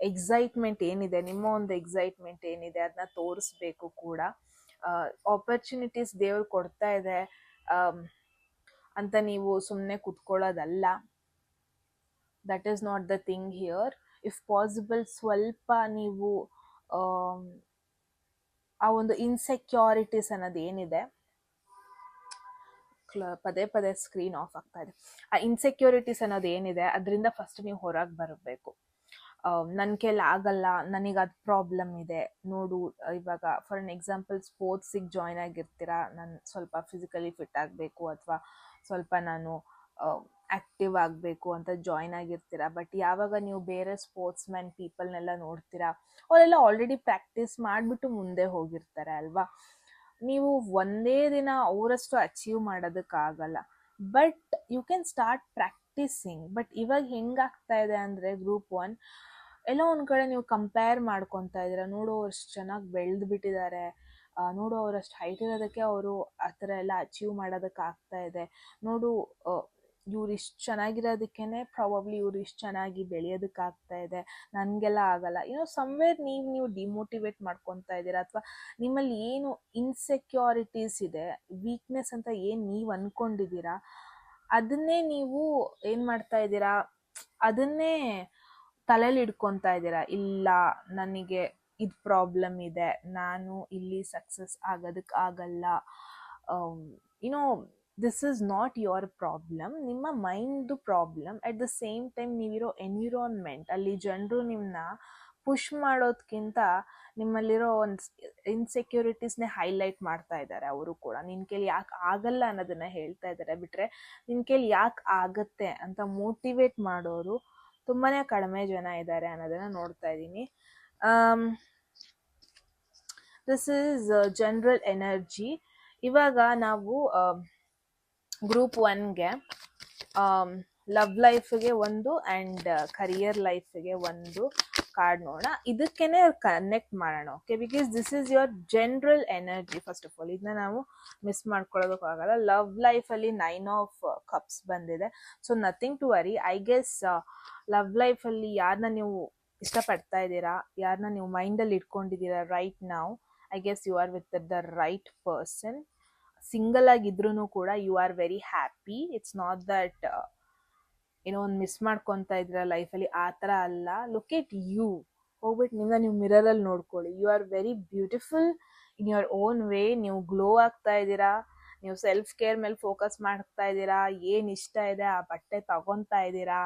ಎಕ್ಸೈಟ್ಮೆಂಟ್ ಏನಿದೆ, ನಿಮ್ಮ ಒಂದು ಎಕ್ಸೈಟ್ಮೆಂಟ್ ಏನಿದೆ ಅದನ್ನ ತೋರಿಸ್ಬೇಕು ಕೂಡ. ಆಪರ್ಚುನಿಟೀಸ್ ದೇವ್ರು ಕೊಡ್ತಾ ಇದೆ ಅಂತ ನೀವು ಸುಮ್ಮನೆ ಕುತ್ಕೊಳ್ಳೋದಲ್ಲ. That is not the thing here. If possible ಸ್ವಲ್ಪ ನೀವು ಆ ಒಂದು ಇನ್ಸೆಕ್ಯೂರಿಟೀಸ್ ಅನ್ನೋದು ಏನಿದೆ, ಪದೇ ಪದೇ ಸ್ಕ್ರೀನ್ ಆಫ್ ಆಗ್ತಾ ಇದೆ, ಆ ಇನ್ಸೆಕ್ಯೂರಿಟೀಸ್ ಅನ್ನೋದು ಏನಿದೆ ಅದರಿಂದ ಫಸ್ಟ್ ನೀವು ಹೊರಗೆ ಬರಬೇಕು. ನನ್ನ ಕೈಲಿ ಆಗಲ್ಲ, ನನಗೆ ಅದು ಪ್ರಾಬ್ಲಮ್ ಇದೆ ನೋಡು. ಇವಾಗ ಫಾರ್ ಎನ್ ಎಕ್ಸಾಂಪಲ್ ಸ್ಪೋರ್ಟ್ಸಿಗೆ ಜಾಯ್ನ್ ಆಗಿರ್ತೀರಾ, ನಾನು ಸ್ವಲ್ಪ ಫಿಸಿಕಲಿ ಫಿಟ್ ಆಗಬೇಕು ಅಥವಾ ಸ್ವಲ್ಪ ನಾನು ಆ್ಯಕ್ಟಿವ್ ಆಗಬೇಕು ಅಂತ ಜಾಯ್ನ್ ಆಗಿರ್ತೀರಾ. ಬಟ್ ಯಾವಾಗ ನೀವು ಬೇರೆ ಸ್ಪೋರ್ಟ್ಸ್ ಮ್ಯಾನ್ ಪೀಪಲ್ನೆಲ್ಲ ನೋಡ್ತೀರಾ, ಅವರೆಲ್ಲ ಆಲ್ರೆಡಿ ಪ್ರಾಕ್ಟೀಸ್ ಮಾಡಿಬಿಟ್ಟು ಮುಂದೆ ಹೋಗಿರ್ತಾರೆ ಅಲ್ವಾ. ನೀವು ಒಂದೇ ದಿನ ಅವರಷ್ಟು ಅಚೀವ್ ಮಾಡೋದಕ್ಕಾಗಲ್ಲ, but you can start practising. But ಇವಾಗ ಹೆಂಗಾಗ್ತಾ ಇದೆ ಅಂದರೆ ಗ್ರೂಪ್ 1 ಎಲ್ಲೋ ಒಂದು ಕಡೆ ನೀವು ಕಂಪೇರ್ ಮಾಡ್ಕೊತಾ ಇದ್ದೀರಾ. ನೋಡು ಅಷ್ಟು ಚೆನ್ನಾಗಿ ಬೆಳೆದು ಬಿಟ್ಟಿದ್ದಾರೆ, ನೋಡು ಅವರಷ್ಟು ಹೈಟ್ ಇರೋದಕ್ಕೆ ಅವರು ಆ ಥರ ಎಲ್ಲ ಅಚೀವ್ ಮಾಡೋದಕ್ಕಾಗ್ತಾ ಇದೆ, ನೋಡು ಇವ್ರು ಇಷ್ಟು ಚೆನ್ನಾಗಿರೋದಕ್ಕೇ ಪ್ರಾಬಬ್ಲಿ ಇವ್ರು ಇಷ್ಟು ಚೆನ್ನಾಗಿ ಬೆಳೆಯೋದಕ್ಕಾಗ್ತಾ ಇದೆ, ನನಗೆಲ್ಲ ಆಗಲ್ಲ. ಸಮ್ವೇರ್ ನೀವು ಡಿಮೋಟಿವೇಟ್ ಮಾಡ್ಕೊತಾ ಇದ್ದೀರಾ, ಅಥವಾ ನಿಮ್ಮಲ್ಲಿ ಏನು ಇನ್ಸೆಕ್ಯೂರಿಟೀಸ್ ಇದೆ, ವೀಕ್ನೆಸ್ ಅಂತ ಏನು ನೀವು ಅಂದ್ಕೊಂಡಿದ್ದೀರಾ, ಅದನ್ನೇ ನೀವು ಏನು ಮಾಡ್ತಾ ಇದ್ದೀರಾ, ಅದನ್ನೇ ತಲೆಯಲ್ಲಿ ಇಟ್ಕೊತಾ ಇದ್ದೀರಾ. ಇಲ್ಲ, ನನಗೆ ಇದು ಪ್ರಾಬ್ಲಮ್ ಇದೆ, ನಾನು ಇಲ್ಲಿ ಸಕ್ಸಸ್ ಆಗೋದಕ್ಕಾಗಲ್ಲ. This is not your problem, ನಿಮ್ಮ ಮೈಂಡ್ದು problem. At the same time ನೀವಿರೋ ಎನ್ವಿರಾನ್ಮೆಂಟ್, ಅಲ್ಲಿ ಜನರು ನಿಮ್ಮನ್ನ ಪುಷ್ ಮಾಡೋದಕ್ಕಿಂತ ನಿಮ್ಮಲ್ಲಿರೋ ಒಂದು ಇನ್ಸೆಕ್ಯೂರಿಟೀಸ್ನೇ ಹೈಲೈಟ್ ಮಾಡ್ತಾ ಇದ್ದಾರೆ. ಅವರು ಕೂಡ ನಿನ್ನ ಕೈಲಿ ಯಾಕೆ ಆಗಲ್ಲ ಅನ್ನೋದನ್ನು ಹೇಳ್ತಾ ಇದ್ದಾರೆ, ಬಿಟ್ಟರೆ ನಿನ್ನ ಕೈಲಿ ಯಾಕೆ ಆಗುತ್ತೆ ಅಂತ ಮೋಟಿವೇಟ್ ಮಾಡೋರು ತುಂಬಾ ಕಡಿಮೆ ಜನ ಇದ್ದಾರೆ ಅನ್ನೋದನ್ನು ನೋಡ್ತಾ ಇದ್ದೀನಿ. This is general energy. ಇವಾಗ ನಾವು ಗ್ರೂಪ್ 1ಗೆ ಲವ್ ಲೈಫ್ಗೆ ಒಂದು ಆ್ಯಂಡ್ ಕರಿಯರ್ ಲೈಫ್ಗೆ ಒಂದು ಕಾರ್ಡ್ ನೋಡೋಣ. ಇದಕ್ಕೇನೆ ಕನೆಕ್ಟ್ ಮಾಡೋಣ, okay? Because this is your general energy. First of all ಇದನ್ನ ನಾವು ಮಿಸ್ ಮಾಡ್ಕೊಳ್ಳೋದಕ್ಕಾಗಲ್ಲ. ಲವ್ ಲೈಫಲ್ಲಿ 9 ಆಫ್ ಕಪ್ಸ್ ಬಂದಿದೆ, so nothing to worry. I guess love ಲೈಫಲ್ಲಿ ಯಾರನ್ನ ನೀವು ಇಷ್ಟಪಡ್ತಾ ಇದ್ದೀರಾ, ಯಾರನ್ನ ನೀವು ಮೈಂಡಲ್ಲಿ ಇಟ್ಕೊಂಡಿದ್ದೀರಾ ರೈಟ್ ನಾವು, I guess you are with the right person. Single ಆಗಿದ್ರೂ ಕೂಡ you are very happy. It's not that ಏನೋ ಒಂದು ಮಿಸ್ ಮಾಡ್ಕೊತಾ ಇದ್ದೀರಾ ಲೈಫಲ್ಲಿ, ಆ ಥರ ಅಲ್ಲ. ಲುಕ್ ಎಟ್ ಯು, ಹೋಗ್ಬಿಟ್ಟು ನಿಮ್ಮನ್ನ ನೀವು ಮಿರರಲ್ಲಿ ನೋಡ್ಕೊಳ್ಳಿ. You are very beautiful in your own way. ನೀವು ಗ್ಲೋ ಆಗ್ತಾ ಇದ್ದೀರಾ, ನೀವು ಸೆಲ್ಫ್ ಕೇರ್ ಮೇಲೆ ಫೋಕಸ್ ಮಾಡ್ತಾ ಇದ್ದೀರಾ, ಏನು ಇಷ್ಟ ಇದೆ ಆ ಬಟ್ಟೆ ತಗೊತಾ ಇದ್ದೀರಾ,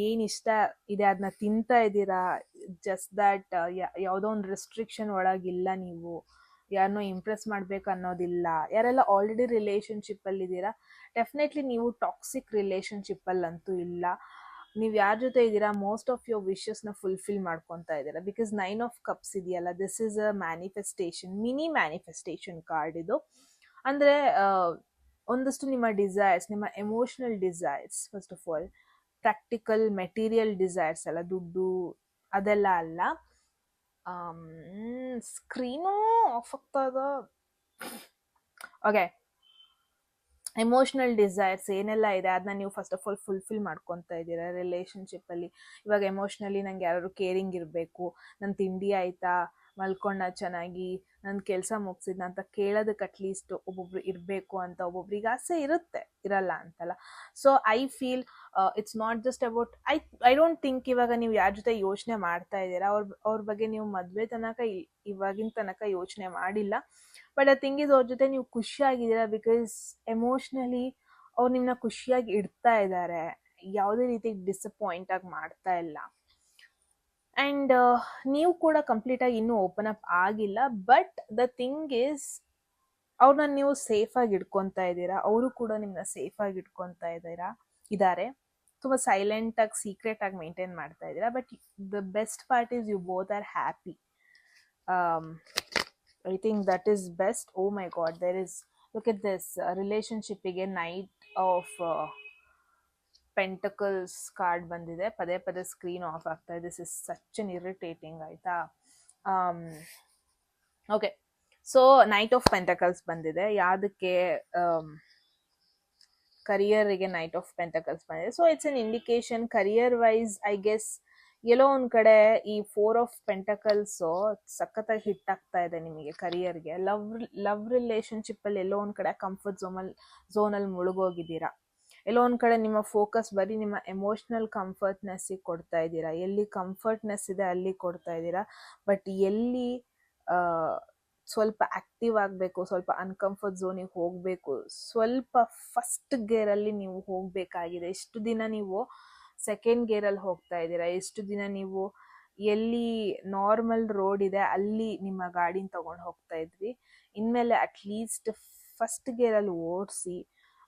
ಏನು ಇಷ್ಟ ಇದೆ ಅದನ್ನ ತಿಂತಾ ಇದ್ದೀರಾ. ಜಸ್ಟ್ ದ್ಯಾಟ್ ಯಾವುದೋ ಒಂದು ರೆಸ್ಟ್ರಿಕ್ಷನ್ ಒಳಗಿಲ್ಲ, ನೀವು ಯಾರನ್ನೋ ಇಂಪ್ರೆಸ್ ಮಾಡಬೇಕು ಅನ್ನೋದಿಲ್ಲ. ಯಾರೆಲ್ಲ ಆಲ್ರೆಡಿ ರಿಲೇಷನ್ಶಿಪ್ಪಲ್ಲಿದ್ದೀರಾ, ಡೆಫಿನೆಟ್ಲಿ ನೀವು ಟಾಕ್ಸಿಕ್ ರಿಲೇಷನ್ಶಿಪ್ಪಲ್ಲಂತೂ ಇಲ್ಲ. ನೀವು ಯಾರ ಜೊತೆ ಇದ್ದೀರಾ, ಮೋಸ್ಟ್ ಆಫ್ ಯುವರ್ ವಿಶಸ್ನ ಫುಲ್ಫಿಲ್ ಮಾಡ್ಕೊತಾ ಇದ್ದೀರಾ. ಬಿಕಾಸ್ 9 ಆಫ್ ಕಪ್ಸ್ ಇದೆಯಲ್ಲ, this is a manifestation, mini manifestation card ಇದು. ಅಂದರೆ ಒಂದಷ್ಟು ನಿಮ್ಮ ಡಿಸೈರ್ಸ್, ನಿಮ್ಮ emotional desires, first of all practical material desires ಅಲ್ಲ, ದುಡ್ಡು ಅದೆಲ್ಲ ಅಲ್ಲ. ಸ್ಕ್ರೀನು ಆಫ್ ಆಗ್ತದ. ಓಕೆ, ಎಮೋಷ್ನಲ್ ಡಿಸೈರ್ಸ್ ಏನೆಲ್ಲ ಇದೆ ಅದನ್ನ ನೀವು ಫಸ್ಟ್ ಆಫ್ ಆಲ್ ಫುಲ್ಫಿಲ್ ಮಾಡ್ಕೊತಾ ಇದ್ದೀರಾ ರಿಲೇಷನ್ಶಿಪ್ಪಲ್ಲಿ. ಇವಾಗ ಎಮೋಷ್ನಲಿ ನಂಗೆ ಯಾರು ಕೇರಿಂಗ್ ಇರಬೇಕು, ನನ್ನ ತಿಂಡಿ ಆಯಿತಾ, ಮಲ್ಕೊಂಡ ಚೆನ್ನಾಗಿ, ನನ್ನ ಕೆಲಸ ಮುಗಿಸಿದ್ನ ಅಂತ ಕೇಳೋದಕ್ಕೆ ಅಟ್ಲೀಸ್ಟ್ ಒಬ್ಬೊಬ್ರು ಇರಬೇಕು ಅಂತ ಒಬ್ಬೊಬ್ರಿಗೆ ಆಸೆ ಇರುತ್ತೆ, ಇರಲ್ಲ ಅಂತಲ್ಲ. So I feel it's not just about I don't think ಇವಾಗ ನೀವು ಯಾರ ಜೊತೆ ಯೋಚನೆ ಮಾಡ್ತಾ ಇದ್ದೀರಾ ಅವ್ರ ಬಗ್ಗೆ ನೀವು ಮದುವೆ ತನಕ ಇವಾಗಿನ ತನಕ ಯೋಚನೆ ಮಾಡಿಲ್ಲ. ಬಟ್ ಆ ಥಿಂಗ್ ಇಸ್ ಅವ್ರ ಜೊತೆ ನೀವು ಖುಷಿಯಾಗಿದ್ದೀರಾ, ಬಿಕಾಸ್ ಎಮೋಷ್ನಲಿ ಅವ್ರು ನಿಮ್ಮನ್ನ ಖುಷಿಯಾಗಿ ಇಡ್ತಾ ಇದ್ದಾರೆ. ಯಾವುದೇ ರೀತಿ ಡಿಸಪಾಯಿಂಟ್ ಆಗಿ ಮಾಡ್ತಾ ಇಲ್ಲ. ಆ್ಯಂಡ್ ನೀವು ಕೂಡ ಕಂಪ್ಲೀಟಾಗಿ ಇನ್ನೂ ಓಪನ್ ಅಪ್ ಆಗಿಲ್ಲ. ಬಟ್ ದ ಥಿಂಗ್ ಈಸ್, ಅವ್ರನ್ನ ನೀವು ಸೇಫಾಗಿ ಇಟ್ಕೊತಾ ಇದ್ದೀರಾ, ಅವರು ಕೂಡ ನಿಮ್ಮನ್ನ ಸೇಫಾಗಿ ಇಟ್ಕೊತಾ ಇದ್ದಾರೆ. ತುಂಬ ಸೈಲೆಂಟಾಗಿ ಸೀಕ್ರೆಟಾಗಿ ಮೇಂಟೈನ್ ಮಾಡ್ತಾ ಇದ್ದೀರಾ. But the best part is you both are happy. I think that is best. Oh my god, there is, look at this ರಿಲೇಶನ್ಶಿಪ್ಪಿಗೆ ನೈಟ್ ಆಫ್ ಪೆಂಟಕಲ್ಸ್ ಕಾರ್ಡ್ ಬಂದಿದೆ. ಪದೇ ಪದೇ ಸ್ಕ್ರೀನ್ ಆಫ್ ಆಗ್ತಾ ಇದೆ. This is such an irritating, ಆಯಿತಾ. Okay, so knight of pentacles ಬಂದಿದೆ. ಯಾವುದಕ್ಕೆ? ಕರಿಯರಿಗೆ ನೈಟ್ ಆಫ್ ಪೆಂಟಕಲ್ಸ್ ಬಂದಿದೆ. So it's an indication career wise, I guess ಎಲ್ಲೋ ಒಂದು ಕಡೆ ಈ 4 ಆಫ್ ಪೆಂಟಕಲ್ಸು ಸಖತ್ತಾಗಿ ಹಿಟ್ ಆಗ್ತಾ ಇದೆ ನಿಮಗೆ ಕರಿಯರ್ಗೆ. ಲವ್ ರಿಲೇಶನ್ಶಿಪ್ಪಲ್ಲಿ ಎಲ್ಲೋ ಒಂದು ಕಡೆ ಕಂಫರ್ಟ್ ಝೋನಲ್ಲಿ ಮುಳುಗೋಗಿದ್ದೀರಾ. ಎಲ್ಲೋ ಒಂದು ಕಡೆ ನಿಮ್ಮ ಫೋಕಸ್ ಬರೀ ನಿಮ್ಮ ಎಮೋಷ್ನಲ್ ಕಂಫರ್ಟ್ನೆಸ್ಸಿಗೆ ಕೊಡ್ತಾ ಇದ್ದೀರಾ. ಎಲ್ಲಿ ಕಂಫರ್ಟ್ನೆಸ್ ಇದೆ ಅಲ್ಲಿ ಕೊಡ್ತಾ ಇದ್ದೀರಾ. ಬಟ್ ಎಲ್ಲಿ ಸ್ವಲ್ಪ ಆಕ್ಟಿವ್ ಆಗಬೇಕು, ಸ್ವಲ್ಪ ಅನ್ಕಂಫರ್ಟ್ ಝೋನಿಗೆ ಹೋಗಬೇಕು, ಸ್ವಲ್ಪ ಫಸ್ಟ್ ಗೇರಲ್ಲಿ ನೀವು ಹೋಗಬೇಕಾಗಿದೆ. ಎಷ್ಟು ದಿನ ನೀವು ಸೆಕೆಂಡ್ ಗೇರಲ್ಲಿ ಹೋಗ್ತಾ ಇದ್ದೀರಾ? ಎಷ್ಟು ದಿನ ನೀವು ಎಲ್ಲಿ ನಾರ್ಮಲ್ ರೋಡ್ ಇದೆ ಅಲ್ಲಿ ನಿಮ್ಮ ಗಾಡಿನ ತೊಗೊಂಡು ಹೋಗ್ತಾ ಇದ್ರಿ? ಇನ್ಮೇಲೆ ಅಟ್ಲೀಸ್ಟ್ ಫಸ್ಟ್ ಗೇರಲ್ಲಿ ಓಡಿಸಿ.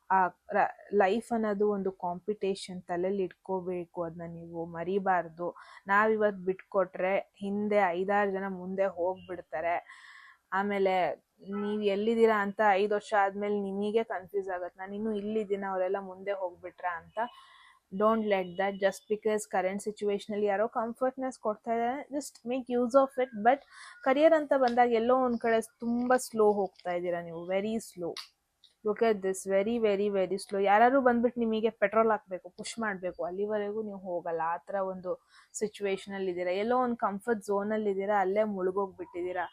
ಆ ಲೈಫ್ ಅನ್ನೋದು ಒಂದು ಕಾಂಪಿಟೇಷನ್, ತಲೆಯಲ್ಲಿ ಇಟ್ಕೋಬೇಕು, ಅದನ್ನ ನೀವು ಮರಿಬಾರ್ದು. ನಾವಿವತ್ತು ಬಿಟ್ಕೊಟ್ರೆ ಹಿಂದೆ 5-6 ಜನ ಮುಂದೆ ಹೋಗ್ಬಿಡ್ತಾರೆ. ಆಮೇಲೆ ನೀವು ಎಲ್ಲಿದ್ದೀರಾ ಅಂತ 5 ವರ್ಷ ಆದಮೇಲೆ ನಿಮಗೆ ಕನ್ಫ್ಯೂಸ್ ಆಗುತ್ತೆ, ನಾನು ಇನ್ನೂ ಇಲ್ಲಿದ್ದೀನ, ಅವರೆಲ್ಲ ಮುಂದೆ ಹೋಗ್ಬಿಟ್ರ ಅಂತ. Don't let that. Just because current ಸಿಚುವೇಶನಲ್ಲಿ ಯಾರೋ ಕಂಫರ್ಟ್ನೆಸ್ ಕೊಡ್ತಾ ಇದ್ದಾರೆ, just make use of it. But career ಅಂತ ಬಂದಾಗ ಎಲ್ಲೋ ಒಂದು ಕಡೆ ತುಂಬ ಸ್ಲೋ ಹೋಗ್ತಾ ಇದ್ದೀರಾ ನೀವು, very slow. Look at this, very very very slow. ಯಾರು ಬಂದ್ಬಿಟ್ಟು ನಿಮಗೆ ಪೆಟ್ರೋಲ್ ಹಾಕಬೇಕು, ಪುಷ್ ಮಾಡಬೇಕು, ಅಲ್ಲಿವರೆಗೂ ನೀವು ಹೋಗಲ್ಲ. ಆ ಥರ ಒಂದು ಸಿಚುವೇಶನಲ್ಲಿ ಇದ್ದೀರಾ. ಎಲ್ಲೋ ಒಂದು ಕಂಫರ್ಟ್ ಝೋನಲ್ಲಿ ಇದ್ದೀರಾ, ಅಲ್ಲೇ ಮುಳುಗೋಗ್ಬಿಟ್ಟಿದ್ದೀರಾ.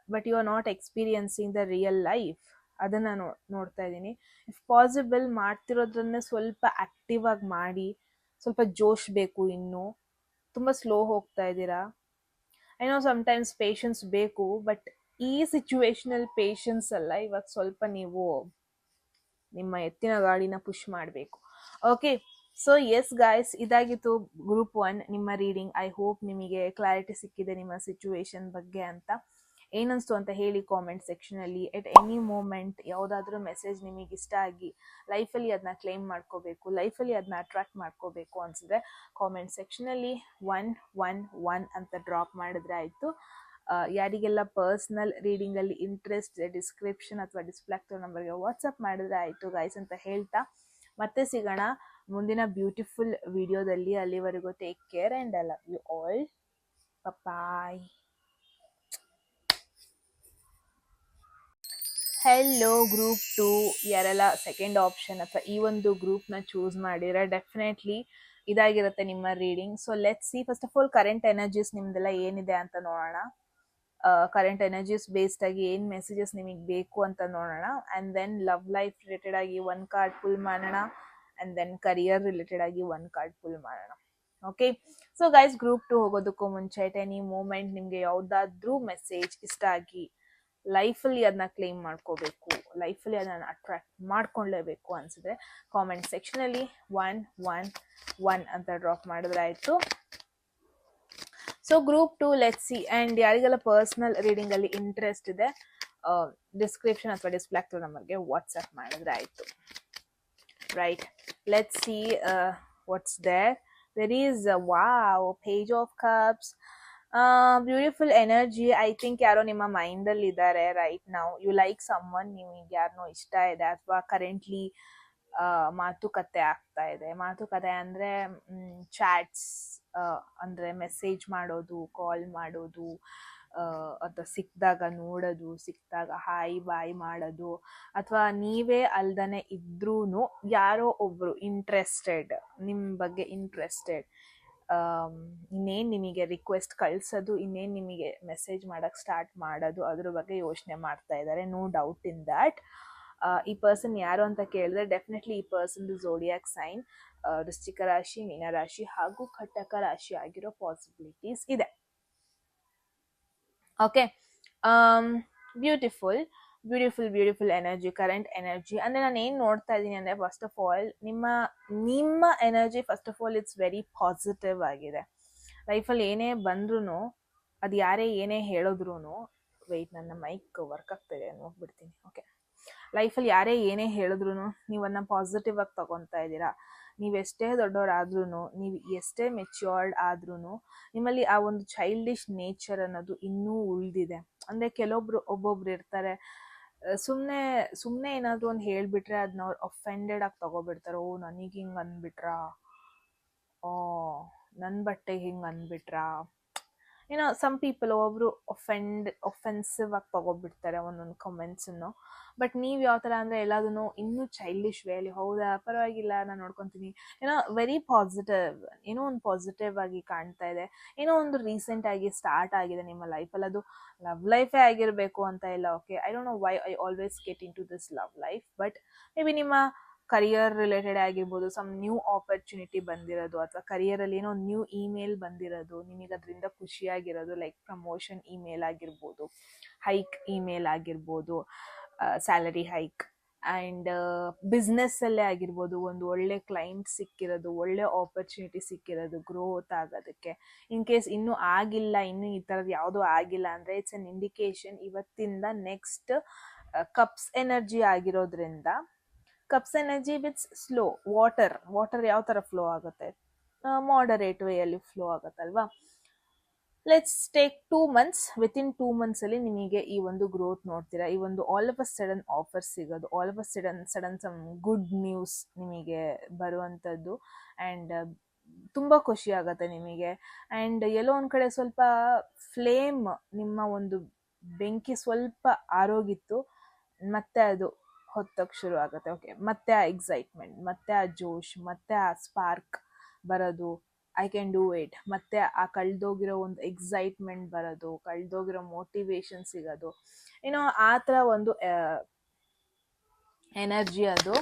But you are not experiencing the real life. ಅದನ್ನು ನೋಡ್ತಾ ಇದ್ದೀನಿ. ಇಫ್ ಪಾಸಿಬಲ್ ಮಾಡ್ತಿರೋದ್ರನ್ನೇ ಸ್ವಲ್ಪ ಆ್ಯಕ್ಟಿವ್ ಆಗಿ ಮಾಡಿ. ಸ್ವಲ್ಪ ಜೋಶ್ ಬೇಕು. ಇನ್ನೂ ತುಂಬ ಸ್ಲೋ ಹೋಗ್ತಾ ಇದ್ದೀರಾ. ಐ ನೋ ಸಮ್ಟೈಮ್ಸ್ ಪೇಷನ್ಸ್ ಬೇಕು, ಬಟ್ ಈ ಸಿಚುವೇಶನಲ್ಲಿ ಪೇಷನ್ಸ್ ಅಲ್ಲ. ಇವಾಗ ಸ್ವಲ್ಪ ನೀವು ನಿಮ್ಮ ಎತ್ತಿನ ಗಾಡಿನ ಪುಷ್ ಮಾಡಬೇಕು. ಓಕೆ, ಸೊ ಎಸ್ ಗಾಯ್ಸ್, ಇದಾಗಿತ್ತು ಗ್ರೂಪ್ 1 ನಿಮ್ಮ ರೀಡಿಂಗ್. ಐ ಹೋಪ್ ನಿಮಗೆ ಕ್ಲಾರಿಟಿ ಸಿಕ್ಕಿದೆ ನಿಮ್ಮ ಸಿಚುವೇಶನ್ ಬಗ್ಗೆ ಅಂತ. ಏನನ್ನಿಸ್ತು ಅಂತ ಹೇಳಿ ಕಾಮೆಂಟ್ ಸೆಕ್ಷನಲ್ಲಿ. ಎಟ್ ಎನಿ ಮೂಮೆಂಟ್ ಯಾವುದಾದ್ರೂ ಮೆಸೇಜ್ ನಿಮಗೆ ಇಷ್ಟ ಆಗಿ ಲೈಫಲ್ಲಿ ಅದನ್ನ ಕ್ಲೇಮ್ ಮಾಡ್ಕೋಬೇಕು, ಲೈಫಲ್ಲಿ ಅದನ್ನ ಅಟ್ರಾಕ್ಟ್ ಮಾಡ್ಕೋಬೇಕು ಅನಿಸಿದ್ರೆ ಕಾಮೆಂಟ್ ಸೆಕ್ಷನಲ್ಲಿ 111 ಅಂತ ಡ್ರಾಪ್ ಮಾಡಿದ್ರೆ ಆಯಿತು. ಯಾರಿಗೆಲ್ಲ ಪರ್ಸ್ನಲ್ ರೀಡಿಂಗಲ್ಲಿ ಇಂಟ್ರೆಸ್ಟ್ ಇದೆ, ಡಿಸ್ಕ್ರಿಪ್ಷನ್ ಅಥವಾ ಡಿಸ್ಪ್ಲೇ ಆಗ್ತಿರೋ ನಂಬರ್ಗೆ ವಾಟ್ಸಪ್ ಮಾಡಿದ್ರೆ ಆಯಿತು ಗೈಸ್ ಅಂತ ಹೇಳ್ತಾ ಮತ್ತೆ ಸಿಗೋಣ ಮುಂದಿನ ಬ್ಯೂಟಿಫುಲ್ ವಿಡಿಯೋದಲ್ಲಿ. ಅಲ್ಲಿವರೆಗೂ take care and I love you all. Bye. Hello group 2, ಯಾರೆಲ್ಲ ಸೆಕೆಂಡ್ ಆಪ್ಷನ್ ಅಥವಾ ಈ ಒಂದು ಗ್ರೂಪ್ನ ಚೂಸ್ ಮಾಡಿದ್ರೆ ಡೆಫಿನೆಟ್ಲಿ ಇದಾಗಿರುತ್ತೆ ನಿಮ್ಮ reading. So let's see. First of all current energies ನಿಮ್ದೆಲ್ಲ ಏನಿದೆ ಅಂತ ನೋಡೋಣ. ಕರೆಂಟ್ ಎನರ್ಜೀಸ್ ಬೇಸ್ಡ್ ಆಗಿ ಏನು ಮೆಸೇಜಸ್ ನಿಮಗೆ ಬೇಕು ಅಂತ ನೋಡೋಣ. And then love life related ಆಗಿ 1 ಕಾರ್ಡ್ ಪುಲ್ ಮಾಡೋಣ. ಆ್ಯಂಡ್ ದೆನ್ ಕರಿಯರ್ ರಿಲೇಟೆಡ್ ಆಗಿ 1 ಕಾರ್ಡ್ ಪುಲ್ ಮಾಡೋಣ. ಓಕೆ, ಸೊ ಗೈಸ್, ಗ್ರೂಪ್ 2 ಹೋಗೋದಕ್ಕೂ ಮುಂಚೆ ಎಟ್ ಎನಿ ಮೂಮೆಂಟ್ ನಿಮಗೆ ಯಾವುದಾದ್ರೂ ಮೆಸೇಜ್ ಇಷ್ಟ ಆಗಿ ಲೈಫಲ್ಲಿ ಅದನ್ನ ಕ್ಲೇಮ್ ಮಾಡ್ಕೋಬೇಕು, ಲೈಫಲ್ಲಿ ಅದನ್ನ ಅಟ್ರಾಕ್ಟ್ ಮಾಡ್ಕೊಳ್ಳೇಬೇಕು ಅನಿಸಿದ್ರೆ ಕಾಮೆಂಟ್ ಸೆಕ್ಷನಲ್ಲಿ 111 ಅಂತ ಡ್ರಾಪ್ ಮಾಡಿದ್ರೆ ಆಯಿತು. So group 2 let's see. And ಯಾರಿಗೆಲ್ಲ ಪರ್ಸ್ನಲ್ ರೀಡಿಂಗಲ್ಲಿ ಇಂಟ್ರೆಸ್ಟ್ ಇದೆ ಡಿಸ್ಕ್ರಿಪ್ಷನ್ ಅಥವಾ ಡಿಸ್ಪ್ಲೇ ಆಗ್ತಿರೋ ನಂಬರ್ಗೆ ವಾಟ್ಸಪ್ ಮಾಡಿದ್ರೆ ಆಯಿತು. Right, let's see what's there. There is a wow, page of cups, beautiful energy. I think ಯಾರೋ ನಿಮ್ಮ ಮೈಂಡಲ್ಲಿ ಇದ್ದಾರೆ ರೈಟ್ ನಾವು. ಯು ಲೈಕ್ ಸಮ್ವನ್, ನಿಮಗೆ ಯಾರನ್ನೋ ಇಷ್ಟ ಇದೆ ಅಥವಾ ಕರೆಂಟ್ಲಿ ಮಾತುಕತೆ ಆಗ್ತಾ ಇದೆ. ಮಾತುಕತೆ ಅಂದರೆ ಚಾಟ್ಸ್, ಅಂದರೆ ಮೆಸೇಜ್ ಮಾಡೋದು, ಕಾಲ್ ಮಾಡೋದು, ಅಥವಾ ಸಿಕ್ಕಿದಾಗ ನೋಡೋದು, ಸಿಕ್ಕಿದಾಗ ಹಾಯ್ ಬಾಯ್ ಮಾಡೋದು, ಅಥವಾ ನೀವೇ ಅಲ್ದನೆ ಇದ್ರೂ ಯಾರೋ ಒಬ್ಬರು ಇಂಟ್ರೆಸ್ಟೆಡ್, ನಿಮ್ಮ ಬಗ್ಗೆ ಇಂಟ್ರೆಸ್ಟೆಡ್, ಇನ್ನೇನು ನಿಮಗೆ ರಿಕ್ವೆಸ್ಟ್ ಕಳಿಸೋದು, ಇನ್ನೇನು ನಿಮಗೆ ಮೆಸೇಜ್ ಮಾಡೋಕ್ಕೆ ಸ್ಟಾರ್ಟ್ ಮಾಡೋದು, ಅದ್ರ ಬಗ್ಗೆ ಯೋಚನೆ ಮಾಡ್ತಾ ಇದ್ದಾರೆ. No doubt in that. ಈ ಪರ್ಸನ್ ಯಾರು ಅಂತ ಕೇಳಿದ್ರೆ ಡೆಫಿನೆಟ್ಲಿ ಈ ಪರ್ಸನ್ದು ಝೋಡಿಯಾಕ್ ಸೈನ್ ವೃಶ್ಚಿಕ ರಾಶಿ, ಮೀನರಾಶಿ ಹಾಗೂ ಕಟಕ ರಾಶಿ ಆಗಿರೋ ಪಾಸಿಬಿಲಿಟೀಸ್ ಇದೆ. Okay, beautiful. Beautiful energy, current energy. ಅಂದರೆ ನಾನು ಏನು ನೋಡ್ತಾ ಇದ್ದೀನಿ ಅಂದರೆ, ಫಸ್ಟ್ ಆಫ್ ಆಲ್ ನಿಮ್ಮ energy first of all it's very positive ಆಗಿದೆ. ಲೈಫಲ್ಲಿ ಏನೇ ಬಂದ್ರೂ, ಅದು ಯಾರೇ ಏನೇ ಹೇಳಿದ್ರು, ವೆಯ್ಟ್ ನನ್ನ ಮೈಕ್ ವರ್ಕ್ ಆಗ್ತಾಯಿದೆ ನೋಡ್ಬಿಡ್ತೀನಿ. ಓಕೆ, ಲೈಫಲ್ಲಿ ಯಾರೇ ಏನೇ ಹೇಳಿದ್ರು ನೀವನ್ನ ಪಾಸಿಟಿವ್ ಆಗಿ ತಗೊತಾ ಇದ್ದೀರಾ. ನೀವೆಷ್ಟೇ ದೊಡ್ಡವರಾದ್ರೂ, ನೀವು ಎಷ್ಟೇ ಮೆಚ್ಯೂರ್ಡ್ ಆದ್ರೂ, ನಿಮ್ಮಲ್ಲಿ ಆ ಒಂದು ಚೈಲ್ಡಿಶ್ ನೇಚರ್ ಅನ್ನೋದು ಇನ್ನೂ ಉಳಿದಿದೆ. ಅಂದರೆ ಒಬ್ಬೊಬ್ರು ಇರ್ತಾರೆ, ಸುಮ್ಮನೆ ಏನಾದರೂ ಒಂದು ಹೇಳಿಬಿಟ್ರೆ ಅದನ್ನ ಅವ್ರು ಅಫೆಂಡೆಡ್ ಆಗಿ ತಗೋಬಿಡ್ತಾರೆ. ಓ, ನನಗೆ ಹಿಂಗೆ ಅಂದ್ಬಿಟ್ರಾ, ಓ ನನ್ನ ಬಟ್ಟೆಗೆ ಹಿಂಗೆ ಅಂದ್ಬಿಟ್ರಾ, ಏನೋ ಸಮ್ ಪೀಪಲ್ ಒಬ್ಬರು ಒಫೆನ್ಸಿವ್ ಆಗಿ ತಗೋಬಿಡ್ತಾರೆ ಒಂದೊಂದು ಕಮೆಂಟ್ಸನ್ನು. ಬಟ್ ನೀವು ಯಾವ ಥರ ಅಂದರೆ ಎಲ್ಲದನ್ನು ಇನ್ನೂ ಚೈಲ್ಡಿಶ್ ವೇಲಿ, ಹೌದಾ ಪರವಾಗಿಲ್ಲ ನಾನು ನೋಡ್ಕೊತೀನಿ, ಏನೋ ವೆರಿ ಪಾಸಿಟಿವ್, ಏನೋ ಒಂದು ಪಾಸಿಟಿವ್ ಆಗಿ ಕಾಣ್ತಾ ಇದೆ. ಏನೋ ಒಂದು ರೀಸೆಂಟಾಗಿ ಸ್ಟಾರ್ಟ್ ಆಗಿದೆ ನಿಮ್ಮ ಲೈಫಲ್ಲಿ, ಅದು ಲವ್ ಲೈಫೇ ಆಗಿರಬೇಕು ಅಂತ ಇಲ್ಲ. Okay, I don't know why I always get into this love life, but maybe ನಿಮ್ಮ ಕರಿಯರ್ ರಿಲೇಟೆಡ್ ಆಗಿರ್ಬೋದು, ಸಮ್ ನ್ಯೂ ಆಪರ್ಚುನಿಟಿ ಬಂದಿರೋದು, ಅಥವಾ ಕರಿಯರಲ್ಲಿ ಏನೋ ನ್ಯೂ ಇಮೇಲ್ ಬಂದಿರೋದು, ನಿಮಗೆ ಅದರಿಂದ ಖುಷಿಯಾಗಿರೋದು, ಲೈಕ್ ಪ್ರಮೋಷನ್ ಇಮೇಲ್ ಆಗಿರ್ಬೋದು, ಹೈಕ್ ಇಮೇಲ್ ಆಗಿರ್ಬೋದು, ಸ್ಯಾಲರಿ ಹೈಕ್. ಆ್ಯಂಡ್ ಬಿಸ್ನೆಸ್ಸಲ್ಲೇ ಆಗಿರ್ಬೋದು, ಒಂದು ಒಳ್ಳೆ ಕ್ಲೈಂಟ್ ಸಿಕ್ಕಿರೋದು, ಒಳ್ಳೆ ಆಪರ್ಚುನಿಟಿ ಸಿಕ್ಕಿರೋದು, ಗ್ರೋತ್ ಆಗೋದಕ್ಕೆ. ಇನ್ ಕೇಸ್ ಇನ್ನೂ ಆಗಿಲ್ಲ, ಇನ್ನೂ ಈ ಥರದ್ದು ಯಾವುದೂ ಆಗಿಲ್ಲ ಅಂದರೆ, ಇಟ್ಸ್ ಅನ್ ಇಂಡಿಕೇಶನ್ ಇವತ್ತಿಂದ ನೆಕ್ಸ್ಟ್ ಕಪ್ಸ್ ಎನರ್ಜಿ ಆಗಿರೋದ್ರಿಂದ, cups energy with slow water ಯಾವ ಥರ ಫ್ಲೋ ಆಗುತ್ತೆ, ಮಾಡರೇಟ್ ವೇಯಲ್ಲಿ ಫ್ಲೋ ಆಗುತ್ತಲ್ವಾ. Let's take 2 months. Within 2 months ಅಲ್ಲಿ ನಿಮಗೆ ಈ ಒಂದು ಗ್ರೋತ್ ನೋಡ್ತೀರಾ. ಈ ಒಂದು all of a sudden offer ಸಿಗೋದು, all of a sudden some good news ನಿಮಗೆ ಬರುವಂಥದ್ದು. ಆ್ಯಂಡ್ ತುಂಬ ಖುಷಿ ಆಗುತ್ತೆ ನಿಮಗೆ. ಆ್ಯಂಡ್ ಎಲ್ಲೋ ಒಂದು ಕಡೆ ಸ್ವಲ್ಪ ಫ್ಲೇಮ್, ನಿಮ್ಮ ಒಂದು ಬೆಂಕಿ ಸ್ವಲ್ಪ ಆರೋಗಿತ್ತು, ಮತ್ತೆ ಅದು ಹೊತ್ತಕ್ಕೆ ಶುರು ಆಗುತ್ತೆ. ಓಕೆ, ಮತ್ತೆ ಆ ಎಕ್ಸೈಟ್ಮೆಂಟ್, ಮತ್ತೆ ಆ ಜೋಶ್, ಮತ್ತೆ ಆ ಸ್ಪಾರ್ಕ್ ಬರೋದು, ಐ ಕ್ಯಾನ್ ಡೂ ಇಟ್, ಮತ್ತೆ ಆ ಕಳೆದೋಗಿರೋ ಒಂದು ಎಕ್ಸೈಟ್ಮೆಂಟ್ ಬರೋದು, ಕಳೆದೋಗಿರೋ ಮೋಟಿವೇಶನ್ ಸಿಗೋದು, ಏನೋ ಆ ಥರ ಒಂದು ಎನರ್ಜಿ, ಅದು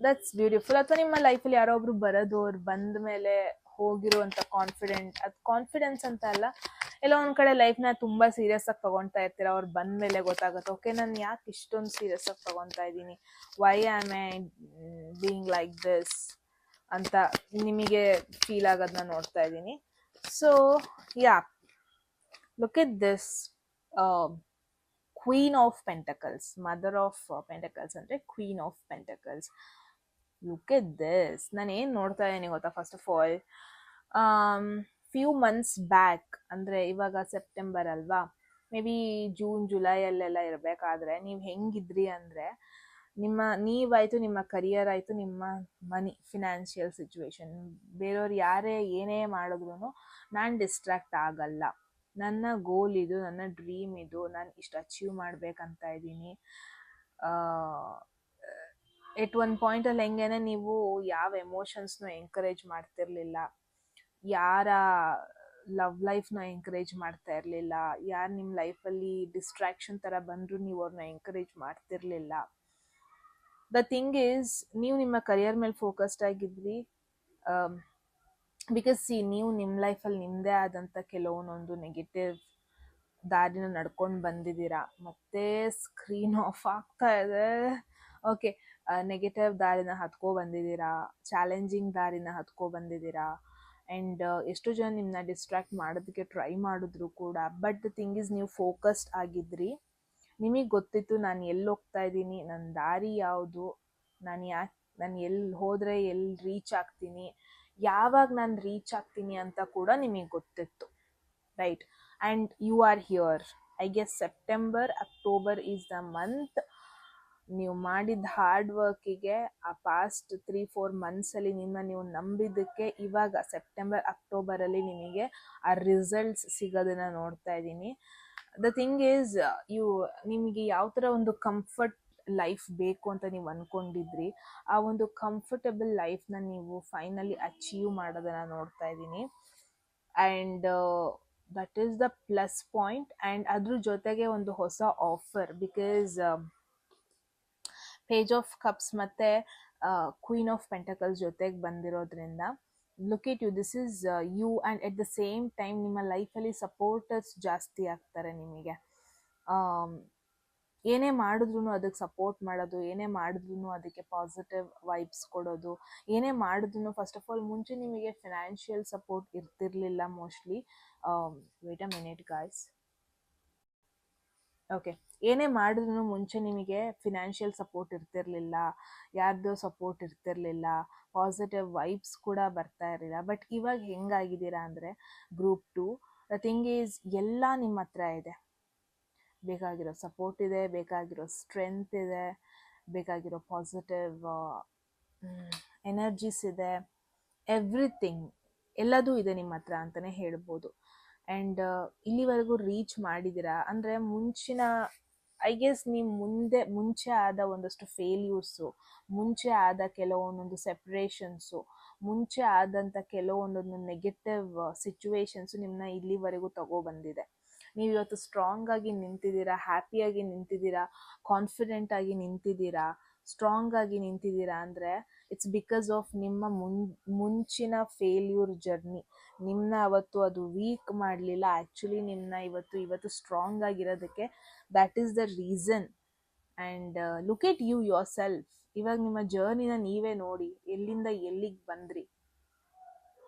ದಟ್ಸ್ ಬ್ಯೂಟಿಫುಲ್. ಅಥವಾ ನಿಮ್ಮ ಲೈಫಲ್ಲಿ ಯಾರೋ ಒಬ್ರು ಬರೋದು, ಅವ್ರು ಬಂದ ಮೇಲೆ ಹೋಗಿರುವಂಥ ಕಾನ್ಫಿಡೆನ್ಸ್ ಅಂತ ಅಲ್ಲ, ಎಲ್ಲೋ ಒಂದು ಕಡೆ ಲೈಫ್ನ ತುಂಬ ಸೀರಿಯಸ್ ಆಗಿ ತೊಗೊಳ್ತಾ ಇರ್ತೀರ, ಅವ್ರು ಬಂದ ಮೇಲೆ ಗೊತ್ತಾಗುತ್ತೆ, ಓಕೆ ನಾನು ಯಾಕೆ ಇಷ್ಟೊಂದು ಸೀರಿಯಸ್ ಆಗಿ ತೊಗೊತಾ ಇದ್ದೀನಿ, why am I being like this ಅಂತ ನಿಮಗೆ ಫೀಲ್ ಆಗೋದನ್ನ ನೋಡ್ತಾ ಇದ್ದೀನಿ. So yeah, look at this queen of pentacles, mother of pentacles ಅಂದರೆ queen of pentacles. Look at this. ನಾನು ಏನು ನೋಡ್ತಾ ಇದ್ದೀನಿ ಗೊತ್ತಾ, first of all few months back, ಅಂದರೆ ಇವಾಗ ಸೆಪ್ಟೆಂಬರ್ ಅಲ್ವಾ, ಮೇ ಬಿ ಜೂನ್ ಜುಲೈಯಲ್ಲೆಲ್ಲ ಇರಬೇಕಾದ್ರೆ ನೀವು ಹೆಂಗಿದ್ರಿ ಅಂದರೆ, ನೀವಾಯಿತು, ನಿಮ್ಮ ಕರಿಯರ್ ಆಯಿತು, ನಿಮ್ಮ ಮನಿ ಫಿನಾನ್ಷಿಯಲ್ ಸಿಚುವೇಶನ್, ಬೇರೆಯವ್ರು ಯಾರೇ ಏನೇ ಮಾಡಿದ್ರು ನಾನು ಡಿಸ್ಟ್ರಾಕ್ಟ್ ಆಗಲ್ಲ, ನನ್ನ ಗೋಲ್ ಇದು, ನನ್ನ ಡ್ರೀಮ್ ಇದು, ನಾನು ಇಷ್ಟು ಅಚೀವ್ ಮಾಡಬೇಕಂತ ಇದ್ದೀನಿ. ಎಟ್ ಒಂದು ಪಾಯಿಂಟಲ್ಲಿ ಹೆಂಗೇನೆ, ನೀವು ಯಾವ ಎಮೋಷನ್ಸ್ನೂ ಎಂಕರೇಜ್ ಮಾಡ್ತಿರ್ಲಿಲ್ಲ, ಯಾರ ಲವ್ ಲೈಫ್ನ ಎಂಕರೇಜ್ ಮಾಡ್ತಾ ಇರಲಿಲ್ಲ, ಯಾರು ನಿಮ್ಮ ಲೈಫಲ್ಲಿ ಡಿಸ್ಟ್ರಾಕ್ಷನ್ ಥರ ಬಂದರೂ ನೀವು ಅವ್ರನ್ನ ಎಂಕರೇಜ್ ಮಾಡ್ತಿರ್ಲಿಲ್ಲ. ದ ಥಿಂಗ್ ಈಸ್, ನೀವು ನಿಮ್ಮ ಕರಿಯರ್ ಮೇಲೆ ಫೋಕಸ್ಡ್ ಆಗಿದ್ವಿ, ಬಿಕಾಸ್ ನೀವು ನಿಮ್ಮ ಲೈಫಲ್ಲಿ ನಿಮ್ಮದೇ ಆದಂಥ ಕೆಲವೊಂದೊಂದು ನೆಗೆಟಿವ್ ದಾರಿನ ನಡ್ಕೊಂಡು ಬಂದಿದ್ದೀರಾ. ಮತ್ತೆ ಸ್ಕ್ರೀನ್ ಆಫ್ ಆಗ್ತಾ ಇದೆ. ಓಕೆ, ನೆಗೆಟಿವ್ ದಾರಿನ ಹತ್ಕೊ ಬಂದಿದ್ದೀರಾ, ಚಾಲೆಂಜಿಂಗ್ ದಾರಿನ ಹತ್ಕೊ ಬಂದಿದ್ದೀರಾ. ಆ್ಯಂಡ್ ಎಷ್ಟೋ ಜನ ನಿಮ್ಮನ್ನ ಡಿಸ್ಟ್ರಾಕ್ಟ್ ಮಾಡೋದಕ್ಕೆ ಟ್ರೈ ಮಾಡಿದ್ರು ಕೂಡ, ಬಟ್ ದ ಥಿಂಗ್ ಈಸ್, ನೀವು ಫೋಕಸ್ಡ್ ಆಗಿದ್ರಿ. ನಿಮಗೆ ಗೊತ್ತಿತ್ತು ನಾನು ಎಲ್ಲಿ ಹೋಗ್ತಾ ಇದ್ದೀನಿ, ನನ್ನ ದಾರಿ ಯಾವುದು, ನಾನು ಎಲ್ಲಿ ಹೋದರೆ ಎಲ್ಲಿ ರೀಚ್ ಆಗ್ತೀನಿ, ಯಾವಾಗ ನಾನು ರೀಚ್ ಆಗ್ತೀನಿ ಅಂತ ಕೂಡ ನಿಮಗೆ ಗೊತ್ತಿತ್ತು, right? And you are here. I guess September October is the month. ನೀವು ಮಾಡಿದ ಹಾರ್ಡ್ ವರ್ಕಿಗೆ, ಆ ಪಾಸ್ಟ್ 3-4 ಮಂತ್ಸಲ್ಲಿ ನೀವು ನಂಬಿದ್ದಕ್ಕೆ, ಇವಾಗ ಸೆಪ್ಟೆಂಬರ್ ಅಕ್ಟೋಬರಲ್ಲಿ ನಿಮಗೆ ಆ ರಿಸಲ್ಟ್ಸ್ ಸಿಗೋದನ್ನು ನೋಡ್ತಾ ಇದ್ದೀನಿ. ದ ಥಿಂಗ್ ಈಸ್, ನಿಮಗೆ ಯಾವ ಥರ ಒಂದು ಕಂಫರ್ಟ್ ಲೈಫ್ ಬೇಕು ಅಂತ ನೀವು ಅಂದ್ಕೊಂಡಿದ್ರಿ, ಆ ಒಂದು ಕಂಫರ್ಟಬಲ್ ಲೈಫ್ನ ನೀವು ಫೈನಲಿ ಅಚೀವ್ ಮಾಡೋದನ್ನು ನೋಡ್ತಾ ಇದ್ದೀನಿ. And that is the plus point. And ಅದ್ರ ಜೊತೆಗೆ ಒಂದು ಹೊಸ offer, because page of cups ಮತ್ತು ಕ್ವೀನ್ ಆಫ್ ಪೆಂಟಕಲ್ಸ್ ಜೊತೆಗೆ ಬಂದಿರೋದ್ರಿಂದ, look it you, this is you. And at the same time ನಿಮ್ಮ ಲೈಫಲ್ಲಿ ಸಪೋರ್ಟರ್ಸ್ ಜಾಸ್ತಿ ಆಗ್ತಾರೆ ನಿಮಗೆ. ಏನೇ ಮಾಡಿದ್ರು ಅದಕ್ಕೆ ಸಪೋರ್ಟ್ ಮಾಡೋದು, ಏನೇ ಮಾಡಿದ್ರು ಅದಕ್ಕೆ ಪಾಸಿಟಿವ್ ವೈಬ್ಸ್ ಕೊಡೋದು, ಏನೇ ಮಾಡಿದ್ರು ಫಸ್ಟ್ ಆಫ್ ಆಲ್ ಮುಂಚೆ ನಿಮಗೆ ಫಿನಾನ್ಷಿಯಲ್ ಸಪೋರ್ಟ್ ಇರ್ತಿರ್ಲಿಲ್ಲ mostly. Wait a minute guys. Okay, ಏನೇ ಮಾಡಿದ್ರು ಮುಂಚೆ ನಿಮಗೆ ಫಿನಾನ್ಷಿಯಲ್ ಸಪೋರ್ಟ್ ಇರ್ತಿರ್ಲಿಲ್ಲ, ಯಾರ್ದೋ ಸಪೋರ್ಟ್ ಇರ್ತಿರ್ಲಿಲ್ಲ, ಪಾಸಿಟಿವ್ ವೈಬ್ಸ್ ಕೂಡ ಬರ್ತಾ ಇರಲಿಲ್ಲ. ಬಟ್ ಇವಾಗ ಹೆಂಗಾಗಿದ್ದೀರಾ ಅಂದರೆ ಗ್ರೂಪ್ 2, ದ ಥಿಂಗ್ ಈಸ್ ಎಲ್ಲ ನಿಮ್ಮ ಹತ್ರ ಇದೆ. ಬೇಕಾಗಿರೋ ಸಪೋರ್ಟ್ ಇದೆ, ಬೇಕಾಗಿರೋ ಸ್ಟ್ರೆಂತ್ ಇದೆ, ಬೇಕಾಗಿರೋ ಪಾಸಿಟಿವ್ ಎನರ್ಜೀಸ್ ಇದೆ, ಎವ್ರಿಥಿಂಗ್ ಎಲ್ಲದೂ ಇದೆ ನಿಮ್ಮ ಹತ್ರ ಅಂತಲೇ ಹೇಳ್ಬೋದು. ಆ್ಯಂಡ್ ಇಲ್ಲಿವರೆಗೂ ರೀಚ್ ಮಾಡಿದ್ದೀರಾ ಅಂದರೆ ಮುಂಚಿನ ಐ ಗೆಸ್ ನೀವು ಮುಂಚೆ ಆದ ಒಂದಷ್ಟು ಫೇಲ್ಯೂರ್ಸು, ಮುಂಚೆ ಆದ ಕೆಲವೊಂದೊಂದು ಸೆಪ್ರೇಷನ್ಸು, ಮುಂಚೆ ಆದಂಥ ಕೆಲವೊಂದೊಂದು ನೆಗೆಟಿವ್ ಸಿಚುವೇಶನ್ಸು ನಿಮ್ಮನ್ನ ಇಲ್ಲಿವರೆಗೂ ತಗೊಬಂದಿದೆ. ನೀವು ಇವತ್ತು ಸ್ಟ್ರಾಂಗ್ ಆಗಿ ನಿಂತಿದ್ದೀರಾ, ಹ್ಯಾಪಿಯಾಗಿ ನಿಂತಿದ್ದೀರಾ, ಕಾನ್ಫಿಡೆಂಟ್ ಆಗಿ ನಿಂತಿದ್ದೀರಾ, ಸ್ಟ್ರಾಂಗ್ ಆಗಿ ನಿಂತಿದ್ದೀರಾ ಅಂದರೆ ಇಟ್ಸ್ ಬಿಕಾಸ್ ಆಫ್ ನಿಮ್ಮ ಮುಂಚಿನ ಫೇಲ್ಯೂರ್ ಜರ್ನಿ. ನಿಮ್ಮನ್ನ ಅವತ್ತು ಅದು ವೀಕ್ ಮಾಡಲಿಲ್ಲ, ಆ್ಯಕ್ಚುಲಿ ನಿಮ್ಮನ್ನ ಇವತ್ತು ಸ್ಟ್ರಾಂಗ್ ಆಗಿರೋದಕ್ಕೆ that is the reason. And look at you yourself. ಇವಾಗ ನಿಮ್ಮ ಜರ್ನಿನ ನೀವೇ ನೋಡಿ, ಎಲ್ಲಿಂದ ಎಲ್ಲಿಗೆ ಬಂದ್ರಿ.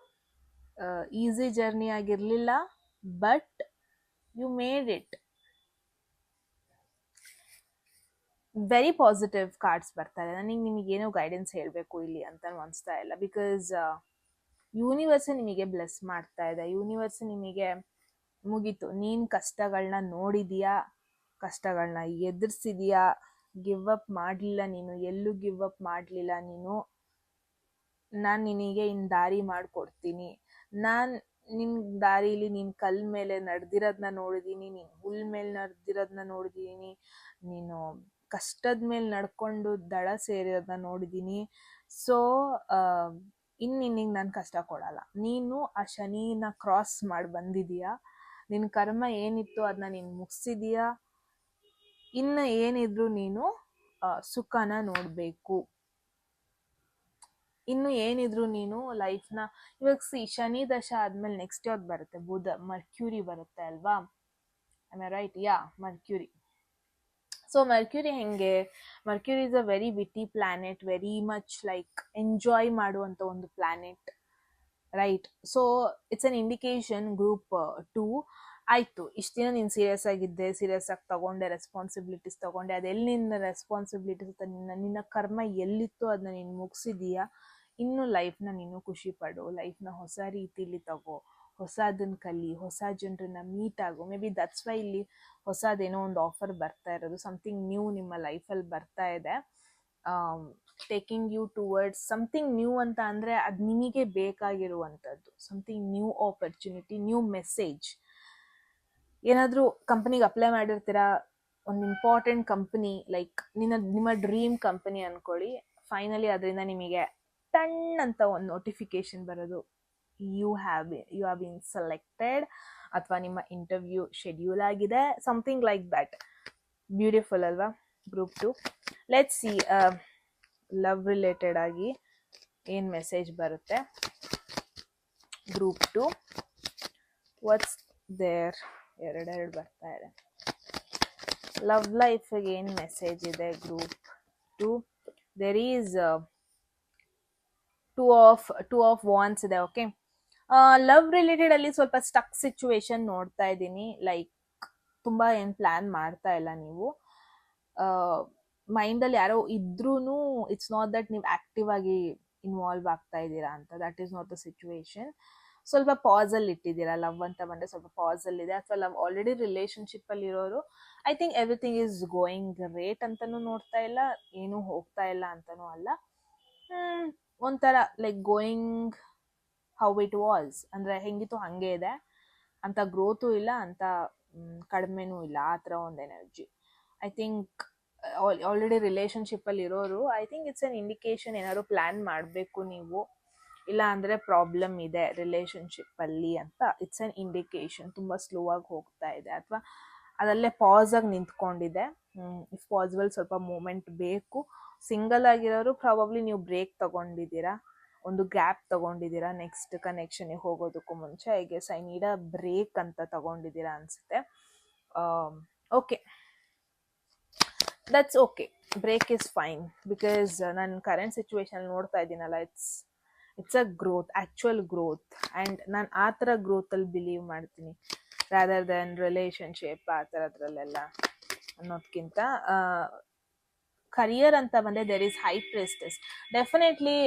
ಈಸಿ ಜರ್ನಿ ಆಗಿರಲಿಲ್ಲ, but you made it. Very positive cards ಬರ್ತಾರೆ. ನನಗೆ ನಿಮಗೇನೋ ಗೈಡೆನ್ಸ್ ಹೇಳಬೇಕು ಇಲ್ಲಿ ಅಂತ ಅನಿಸ್ತಾ ಇಲ್ಲ. ಬಿಕಾಸ್ ಯೂನಿವರ್ಸ್ ನಿಮಗೆ ಬ್ಲೆಸ್ ಮಾಡ್ತಾ ಇದೆ. ಯೂನಿವರ್ಸ್ ನಿಮಗೆ ಮುಗೀತು, ನೀನು ಕಷ್ಟಗಳನ್ನ ನೋಡಿದೀಯಾ, ಕಷ್ಟಗಳನ್ನ ಎದುರಿಸಿದೀಯಾ, ಗಿವ್ ಅಪ್ ಮಾಡಲಿಲ್ಲ ನೀನು, ಎಲ್ಲೂ ಗಿವ್ ಅಪ್ ಮಾಡಲಿಲ್ಲ ನೀನು. ನಾನು ನಿನಗೆ ಇನ್ನು ದಾರಿ ಮಾಡಿಕೊಡ್ತೀನಿ. ನಾನು ನಿನ್ನ ದಾರೀಲಿ ನೀನು ಕಲ್ಲು ಮೇಲೆ ನಡೆದಿರೋದನ್ನ ನೋಡಿದ್ದೀನಿ, ನೀನು ಹುಲ್ ಮೇಲೆ ನಡೆದಿರೋದನ್ನ ನೋಡಿದ್ದೀನಿ, ನೀನು ಕಷ್ಟದ ಮೇಲೆ ನಡ್ಕೊಂಡು ದಡ ಸೇರಿರೋದನ್ನ ನೋಡಿದ್ದೀನಿ. ಸೊ ಇನ್ನು ನಿನಗೆ ನಾನು ಕಷ್ಟ ಕೊಡಲ್ಲ. ನೀನು ಆ ಶನಿನ ಕ್ರಾಸ್ ಮಾಡಿ ಬಂದಿದೀಯಾ, ನಿನ್ನ ಕರ್ಮ ಏನಿತ್ತು ಅದನ್ನ ನೀನು ಮುಗಿಸಿದೀಯಾ. ಇನ್ನು ಏನಿದ್ರು ನೀನು ಸುಖನ ನೋಡಬೇಕು. ಇನ್ನು ಏನಿದ್ರು ನೀನು ಲೈಫ್ನ ಇವಾಗ ಶನಿ ದಶ ಆದ್ಮೇಲೆ ನೆಕ್ಸ್ಟ್ ಯಾವ್ದು ಬರುತ್ತೆ? ಬುಧ, ಮರ್ಕ್ಯೂರಿ ಬರುತ್ತೆ ಅಲ್ವಾ? I right? Yeah, Mercury. So Mercury ಹೆಂಗೆ? Mercury is a very witty planet, very much like enjoy ಮಾಡುವಂಥ ಒಂದು planet, right? So it's an indication group 2. ಆಯಿತು, ಇಷ್ಟು ದಿನ ನೀನು ಸೀರಿಯಸ್ ಆಗಿದ್ದೆ, ಸೀರಿಯಸ್ ಆಗಿ ತಗೊಂಡೆ, ರೆಸ್ಪಾನ್ಸಿಬಿಲಿಟೀಸ್ ತಗೊಂಡೆ, ಅದೆಲ್ಲಿ ನಿನ್ನ ರೆಸ್ಪಾನ್ಸಿಬಿಲಿಟೀಸ್, ನಿನ್ನ ಕರ್ಮ ಎಲ್ಲಿತ್ತು ಅದನ್ನ ನೀನು ಮುಗಿಸಿದೀಯಾ. ಇನ್ನು ಲೈಫ್ನ ನೀನು ಖುಷಿ ಪಡು, ಲೈಫ್ನ ಹೊಸ ರೀತಿಲಿ ತಗೋ, ಹೊಸದನ್ನು ಕಲಿ, ಹೊಸ ಜನರನ್ನ ಮೀಟ್ ಆಗು. ಮೇ ಬಿ ದಟ್ಸ್ ವೈ ಇಲ್ಲಿ ಹೊಸದೇನೋ ಒಂದು ಆಫರ್ ಬರ್ತಾ ಇರೋದು, ಸಮಥಿಂಗ್ ನ್ಯೂ ನಿಮ್ಮ ಲೈಫಲ್ಲಿ ಬರ್ತಾ ಇದೆ. Taking you towards something new ಅಂತ ಅಂದರೆ ಅದು ನಿಮಗೆ ಬೇಕಾಗಿರುವಂಥದ್ದು, something new opportunity, new message. ಏನಾದರೂ ಕಂಪ್ನಿಗೆ ಅಪ್ಲೈ ಮಾಡಿರ್ತೀರಾ, ಒಂದು ಇಂಪಾರ್ಟೆಂಟ್ ಕಂಪ್ನಿ, ಲೈಕ್ ನಿಮ್ಮ ಡ್ರೀಮ್ ಕಂಪ್ನಿ ಅಂದ್ಕೊಳ್ಳಿ. ಫೈನಲಿ ಅದರಿಂದ ನಿಮಗೆ ಟಣ್ ಅಂತ ಒಂದು ನೋಟಿಫಿಕೇಶನ್ ಬರೋದು, ಯು ಹ್ಯಾವ್ ಬೀನ್ ಸೆಲೆಕ್ಟೆಡ್, ಅಥವಾ ನಿಮ್ಮ ಇಂಟರ್ವ್ಯೂ ಶೆಡ್ಯೂಲ್ ಆಗಿದೆ, ಸಮಥಿಂಗ್ ಲೈಕ್ ದಟ್. ಬ್ಯೂಟಿಫುಲ್ ಅಲ್ವಾ group 2? Let's C love related ಆಗಿ ಏನು ಮೆಸೇಜ್ ಬರುತ್ತೆ ಗ್ರೂಪ್ 2. What's there? ಎರಡೆರಡು ಬರ್ತಾ ಇದೆ. ಲವ್ ಲೈಫಿಗೆ ಏನು ಮೆಸೇಜ್ ಇದೆ group 2? There is two of wands ಇದೆ. ಓಕೆ, ಲವ್ ರಿಲೇಟೆಡ್ ಅಲ್ಲಿ ಸ್ವಲ್ಪ ಸ್ಟಕ್ ಸಿಚುವೇಶನ್ ನೋಡ್ತಾ ಇದ್ದೀನಿ. ಲೈಕ್ ತುಂಬ ಏನು ಪ್ಲ್ಯಾನ್ ಮಾಡ್ತಾ ಇಲ್ಲ ನೀವು, ಮೈಂಡಲ್ಲಿ ಯಾರೋ ಇದ್ರೂ ಇಟ್ಸ್ ನಾಟ್ ದಟ್ ನೀವು ಆ್ಯಕ್ಟಿವ್ ಆಗಿ ಇನ್ವಾಲ್ವ್ ಆಗ್ತಾ ಇದ್ದೀರಾ ಅಂತ. That is not the situation. ಸ್ವಲ್ಪ ಪಾಸಲ್ಲಿ ಇಟ್ಟಿದ್ದೀರಾ. ಲವ್ ಅಂತ ಬಂದರೆ ಸ್ವಲ್ಪ ಪಾಸಲ್ಲಿದೆ, ಅಥವಾ ಲವ್ ಆಲ್ರೆಡಿ ರಿಲೇಷನ್ಶಿಪ್ಪಲ್ಲಿ ಇರೋರು I think everything is going great ಅಂತಲೂ ನೋಡ್ತಾ ಇಲ್ಲ, ಏನೂ ಹೋಗ್ತಾ ಇಲ್ಲ ಅಂತಲೂ ಅಲ್ಲ. ಒಂಥರ like going how it was, ಅಂದರೆ ಹೆಂಗಿತ್ತು ಹಾಗೆ ಇದೆ, ಅಂತ ಗ್ರೋತು ಇಲ್ಲ, ಅಂತ ಕಡಿಮೆನೂ ಇಲ್ಲ, ಆ ಥರ ಒಂದು ಎನರ್ಜಿ. ಐ ಥಿಂಕ್ ಆಲ್ರೆಡಿ ರಿಲೇಷನ್ಶಿಪ್ಪಲ್ಲಿ ಇರೋರು I think it's an indication ಏನಾದ್ರು ಪ್ಲ್ಯಾನ್ ಮಾಡಬೇಕು ನೀವು, ಇಲ್ಲ ಅಂದರೆ ಪ್ರಾಬ್ಲಮ್ ಇದೆ ರಿಲೇಷನ್ಶಿಪ್ಪಲ್ಲಿ ಅಂತ ಇಟ್ಸ್ ಅನ್ ಇಂಡಿಕೇಶನ್. ತುಂಬ ಸ್ಲೋ ಆಗಿ ಹೋಗ್ತಾ ಇದೆ, ಅಥವಾ ಅದಲ್ಲೇ ಪಾಸಾಗಿ ನಿಂತ್ಕೊಂಡಿದೆ. ಇಫ್ ಪಾಸಿಬಲ್ ಸ್ವಲ್ಪ ಮೂಮೆಂಟ್ ಬೇಕು. ಸಿಂಗಲ್ ಆಗಿರೋರು ಪ್ರಾಬಬ್ಲಿ ನೀವು ಬ್ರೇಕ್ ತಗೊಂಡಿದ್ದೀರಾ, ಒಂದು ಗ್ಯಾಪ್ ತಗೊಂಡಿದ್ದೀರಾ ನೆಕ್ಸ್ಟ್ ಕನೆಕ್ಷನಿಗೆ ಹೋಗೋದಕ್ಕೂ ಮುಂಚೆ. I guess I need a break ಅಂತ ತಗೊಂಡಿದ್ದೀರಾ ಅನಿಸುತ್ತೆ. Okay, that's okay. Break is fine because ನನ್ನ ಕರೆಂಟ್ ಸಿಚುವೇಶನ್ ನೋಡ್ತಾ ಇದ್ದೀನಲ್ಲ, it's a growth, actual growth. And ನಾನು ಆ ಥರ ಗ್ರೋತಲ್ಲಿ ಬಿಲೀವ್ ಮಾಡ್ತೀನಿ ರಾದರ್ ದೆನ್ ರಿಲೇಷನ್ಶಿಪ್ ಆ ಥರದ್ರಲ್ಲೆಲ್ಲ ಅನ್ನೋದಕ್ಕಿಂತ. ಕರಿಯರ್ ಅಂತ ಬಂದರೆ there is high priestess. Definitely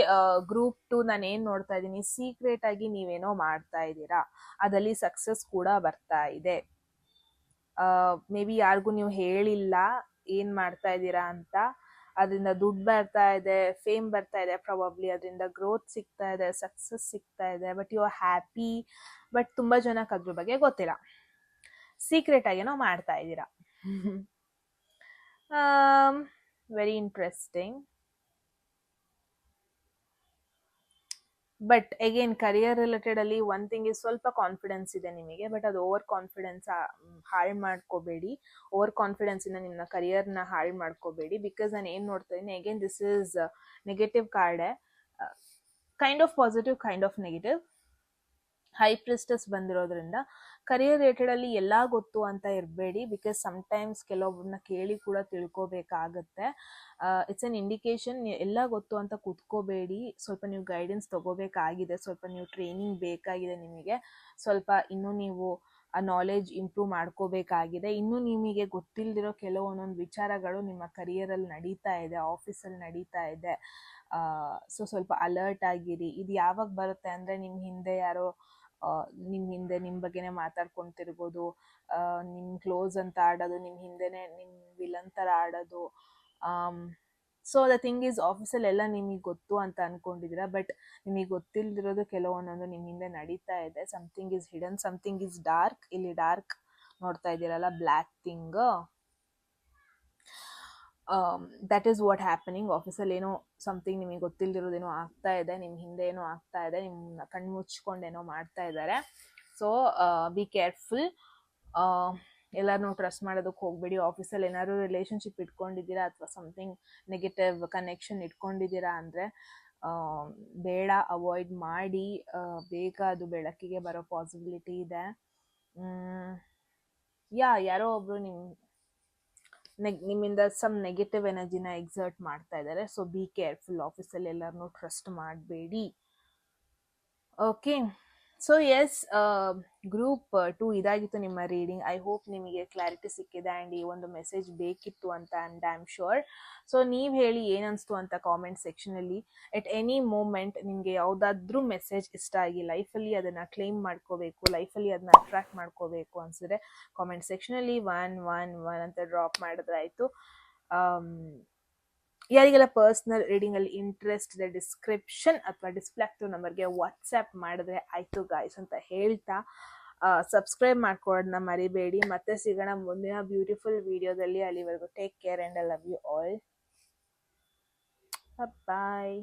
group 2 ನಾನು ಏನು ನೋಡ್ತಾ ಇದ್ದೀನಿ, ಸೀಕ್ರೆಟ್ ಆಗಿ ನೀವೇನೋ ಮಾಡ್ತಾ ಇದ್ದೀರಾ, ಅದಲ್ಲಿ ಸಕ್ಸಸ್ ಕೂಡ ಬರ್ತಾ ಇದೆ. ಮೇ ಬಿ ಯಾರಿಗೂ ನೀವು ಹೇಳಿಲ್ಲ ಏನು ಮಾಡ್ತಾ ಇದ್ದೀರಾ ಅಂತ. ಅದರಿಂದ ದುಡ್ಡು ಬರ್ತಾ ಇದೆ, ಫೇಮ್ ಬರ್ತಾ ಇದೆ, ಪ್ರಾಬಬ್ಲಿ ಅದರಿಂದ ಗ್ರೋತ್ ಸಿಗ್ತಾ ಇದೆ, ಸಕ್ಸಸ್ ಸಿಗ್ತಾ ಇದೆ, but you are happy. But ತುಂಬ ಜನಕ್ಕೆ ಅದ್ರ ಬಗ್ಗೆ ಗೊತ್ತಿಲ್ಲ, ಸೀಕ್ರೆಟ್ ಆಗೇನೋ ಮಾಡ್ತಾ ಇದ್ದೀರಾ. Very interesting. But again career related ಅಲ್ಲಿ ಒನ್ ಥಿಂಗ್ ಇಸ್, ಸ್ವಲ್ಪ ಕಾನ್ಫಿಡೆನ್ಸ್ ಇದೆ ನಿಮಗೆ, ಬಟ್ ಅದು ಓವರ್ ಕಾನ್ಫಿಡೆನ್ಸ್ ಹಾಳು ಮಾಡ್ಕೋಬೇಡಿ. ಓವರ್ ಕಾನ್ಫಿಡೆನ್ಸ್ ಇಂದ ನಿಮ್ಮ ಕರಿಯರ್ನ ಹಾಳು ಮಾಡ್ಕೋಬೇಡಿ. ಬಿಕಾಸ್ ನಾನು ಏನು ನೋಡ್ತಾ ಇದ್ದೀನಿ, ಅಗೇನ್ ದಿಸ್ ಇಸ್ ನೆಗೆಟಿವ್ ಕಾರ್ಡೆ, kind of positive, kind of negative. High priestess ಬಂದಿರೋದ್ರಿಂದ ಕರಿಯರ್ ರಿಲೇಟೆಡ್ ಅಲ್ಲಿ ಎಲ್ಲ ಗೊತ್ತು ಅಂತ ಇರಬೇಡಿ. ಬಿಕಾಸ್ ಸಮ್ಟೈಮ್ಸ್ ಕೆಲವೊಬ್ಬರನ್ನ ಕೇಳಿ ಕೂಡ ತಿಳ್ಕೊಬೇಕಾಗತ್ತೆ. It's an indication. ಎಲ್ಲ ಗೊತ್ತು ಅಂತ ಕೂತ್ಕೋಬೇಡಿ, ಸ್ವಲ್ಪ ನೀವು ಗೈಡೆನ್ಸ್ ತಗೋಬೇಕಾಗಿದೆ, ಸ್ವಲ್ಪ ನೀವು ಟ್ರೈನಿಂಗ್ ಬೇಕಾಗಿದೆ ನಿಮಗೆ, ಸ್ವಲ್ಪ ಇನ್ನೂ ನೀವು ಆ ನಾಲೆಜ್ ಇಂಪ್ರೂವ್ ಮಾಡ್ಕೋಬೇಕಾಗಿದೆ. ಇನ್ನೂ ನಿಮಗೆ ಗೊತ್ತಿಲ್ಲದಿರೋ ಕೆಲವೊಂದೊಂದು ವಿಚಾರಗಳು ನಿಮ್ಮ ಕರಿಯರಲ್ಲಿ ನಡೀತಾ ಇದೆ, ಆಫೀಸಲ್ಲಿ ನಡೀತಾ ಇದೆ. ಸೊ ಸ್ವಲ್ಪ ಅಲರ್ಟ್ ಆಗಿರಿ. ಇದು ಯಾವಾಗ ಬರುತ್ತೆ ಅಂದರೆ, ನಿಮ್ಮ ಹಿಂದೆ ಯಾರೋ ನಿಮ್ಮ ಬಗ್ಗೆನೇ ಮಾತಾಡ್ಕೊಂತಿರ್ಬೋದು, ನಿಮ್ಮ ಕ್ಲೋಸ್ ಅಂತ ಆಡೋದು, ನಿಮ್ಮ ಹಿಂದೆನೇ ನಿಮ್ಮ ವಿಲನ್ ಥರ ಆಡೋದು. ಸೊ ದ ಥಿಂಗ್ ಈಸ್, ಆಫೀಸಲ್ಲಿ ಎಲ್ಲ ನಿಮಗೆ ಗೊತ್ತು ಅಂತ ಅಂದ್ಕೊಂಡಿದ್ದೀರಾ, ಬಟ್ ನಿಮಗೆ ಗೊತ್ತಿಲ್ಲದಿರೋದು ಕೆಲವೊಂದೊಂದು ನಿಮ್ಮ ಹಿಂದೆ ನಡೀತಾ ಇದೆ. Something is hidden, something is dark. ಇಲ್ಲಿ ಡಾರ್ಕ್ ನೋಡ್ತಾ ಇದ್ದೀರಲ್ಲ, black thing, that is what happening. ಆಫೀಸಲ್ಲಿ ಏನೋ ಸಮಥಿಂಗ್ ನಿಮಗೆ ಗೊತ್ತಿಲ್ಲದಿರೋದೇನೋ ಆಗ್ತಾ ಇದೆ, ನಿಮ್ಮ ಹಿಂದೆ ಏನೋ ಆಗ್ತಾ ಇದೆ, ನಿಮ್ಮನ್ನ ಕಣ್ಣು ಮುಚ್ಕೊಂಡೇನೋ ಮಾಡ್ತಾ ಇದ್ದಾರೆ. So be careful. ಎಲ್ಲರನ್ನೂ ಟ್ರಸ್ಟ್ ಮಾಡೋದಕ್ಕೆ ಹೋಗಬೇಡಿ. ಆಫೀಸಲ್ಲಿ ಏನಾದ್ರು ರಿಲೇಷನ್ಶಿಪ್ ಇಟ್ಕೊಂಡಿದ್ದೀರಾ ಅಥವಾ ಸಮಥಿಂಗ್ ನೆಗೆಟಿವ್ ಕನೆಕ್ಷನ್ ಇಟ್ಕೊಂಡಿದ್ದೀರಾ ಅಂದರೆ ಬೇಡ, ಅವಾಯ್ಡ್ ಮಾಡಿ. ಬೇಗ ಅದು ಬೆಳಕಿಗೆ ಬರೋ ಪಾಸಿಬಿಲಿಟಿ ಇದೆ. ಯಾರೋ ಒಬ್ಬರು ನಿಮ್ಮಿಂದ ಸಮ್ ನೆಗೆಟಿವ್ ಎನರ್ಜಿನ ಎಕ್ಸರ್ಟ್ ಮಾಡ್ತಾ ಇದ್ದಾರೆ. So be careful. ಆಫೀಸಲ್ಲಿ ಎಲ್ಲರನ್ನೂ ಟ್ರಸ್ಟ್ ಮಾಡಬೇಡಿ. ಓಕೆ, ಸೊ ಎಸ್, ಗ್ರೂಪ್ 2 ಇದಾಗಿತ್ತು ನಿಮ್ಮ ರೀಡಿಂಗ್. ಐ ಹೋಪ್ ನಿಮಗೆ ಕ್ಲಾರಿಟಿ ಸಿಕ್ಕಿದೆ ಆ್ಯಂಡ್ ಈ ಒಂದು ಮೆಸೇಜ್ ಬೇಕಿತ್ತು ಅಂತ and I am sure. So ನೀವು ಹೇಳಿ ಏನನ್ನಿಸ್ತು ಅಂತ ಕಾಮೆಂಟ್ ಸೆಕ್ಷನಲ್ಲಿ. ಎಟ್ ಎನಿ ಮೂಮೆಂಟ್ ನಿಮಗೆ ಯಾವುದಾದ್ರೂ ಮೆಸೇಜ್ ಇಷ್ಟ ಆಗಿ ಲೈಫಲ್ಲಿ ಅದನ್ನು ಕ್ಲೇಮ್ ಮಾಡ್ಕೋಬೇಕು, ಲೈಫಲ್ಲಿ ಅದನ್ನ ಅಟ್ರಾಕ್ಟ್ ಮಾಡ್ಕೋಬೇಕು ಅನಿಸಿದ್ರೆ ಕಾಮೆಂಟ್ ಸೆಕ್ಷನಲ್ಲಿ 111 ಅಂತ ಡ್ರಾಪ್ ಮಾಡಿದ್ರೆ ಆಯಿತು. ಯಾರಿಗೆಲ್ಲ ಪರ್ಸ್ನಲ್ ರೀಡಿಂಗಲ್ಲಿ ಇಂಟ್ರೆಸ್ಟ್ ಇದೆ, ಡಿಸ್ಕ್ರಿಪ್ಷನ್ ಅಥವಾ ಡಿಸ್ಪ್ಲೇ ಆಗ್ತಿರೋ ನಂಬರ್ಗೆ ವಾಟ್ಸ್ಆ್ಯಪ್ ಮಾಡಿದ್ರೆ ಆಯಿತು ಗಾಯ್ಸ್ ಅಂತ ಹೇಳ್ತಾ, ಸಬ್ಸ್ಕ್ರೈಬ್ ಮಾಡ್ಕೊಳ್ಳೋದನ್ನ ಮರಿಬೇಡಿ. ಮತ್ತೆ ಸಿಗೋಣ ಮುಂದಿನ ಬ್ಯೂಟಿಫುಲ್ ವಿಡಿಯೋದಲ್ಲಿ. ಅಲ್ಲಿವರೆಗೂ take care and I love you all. Bye.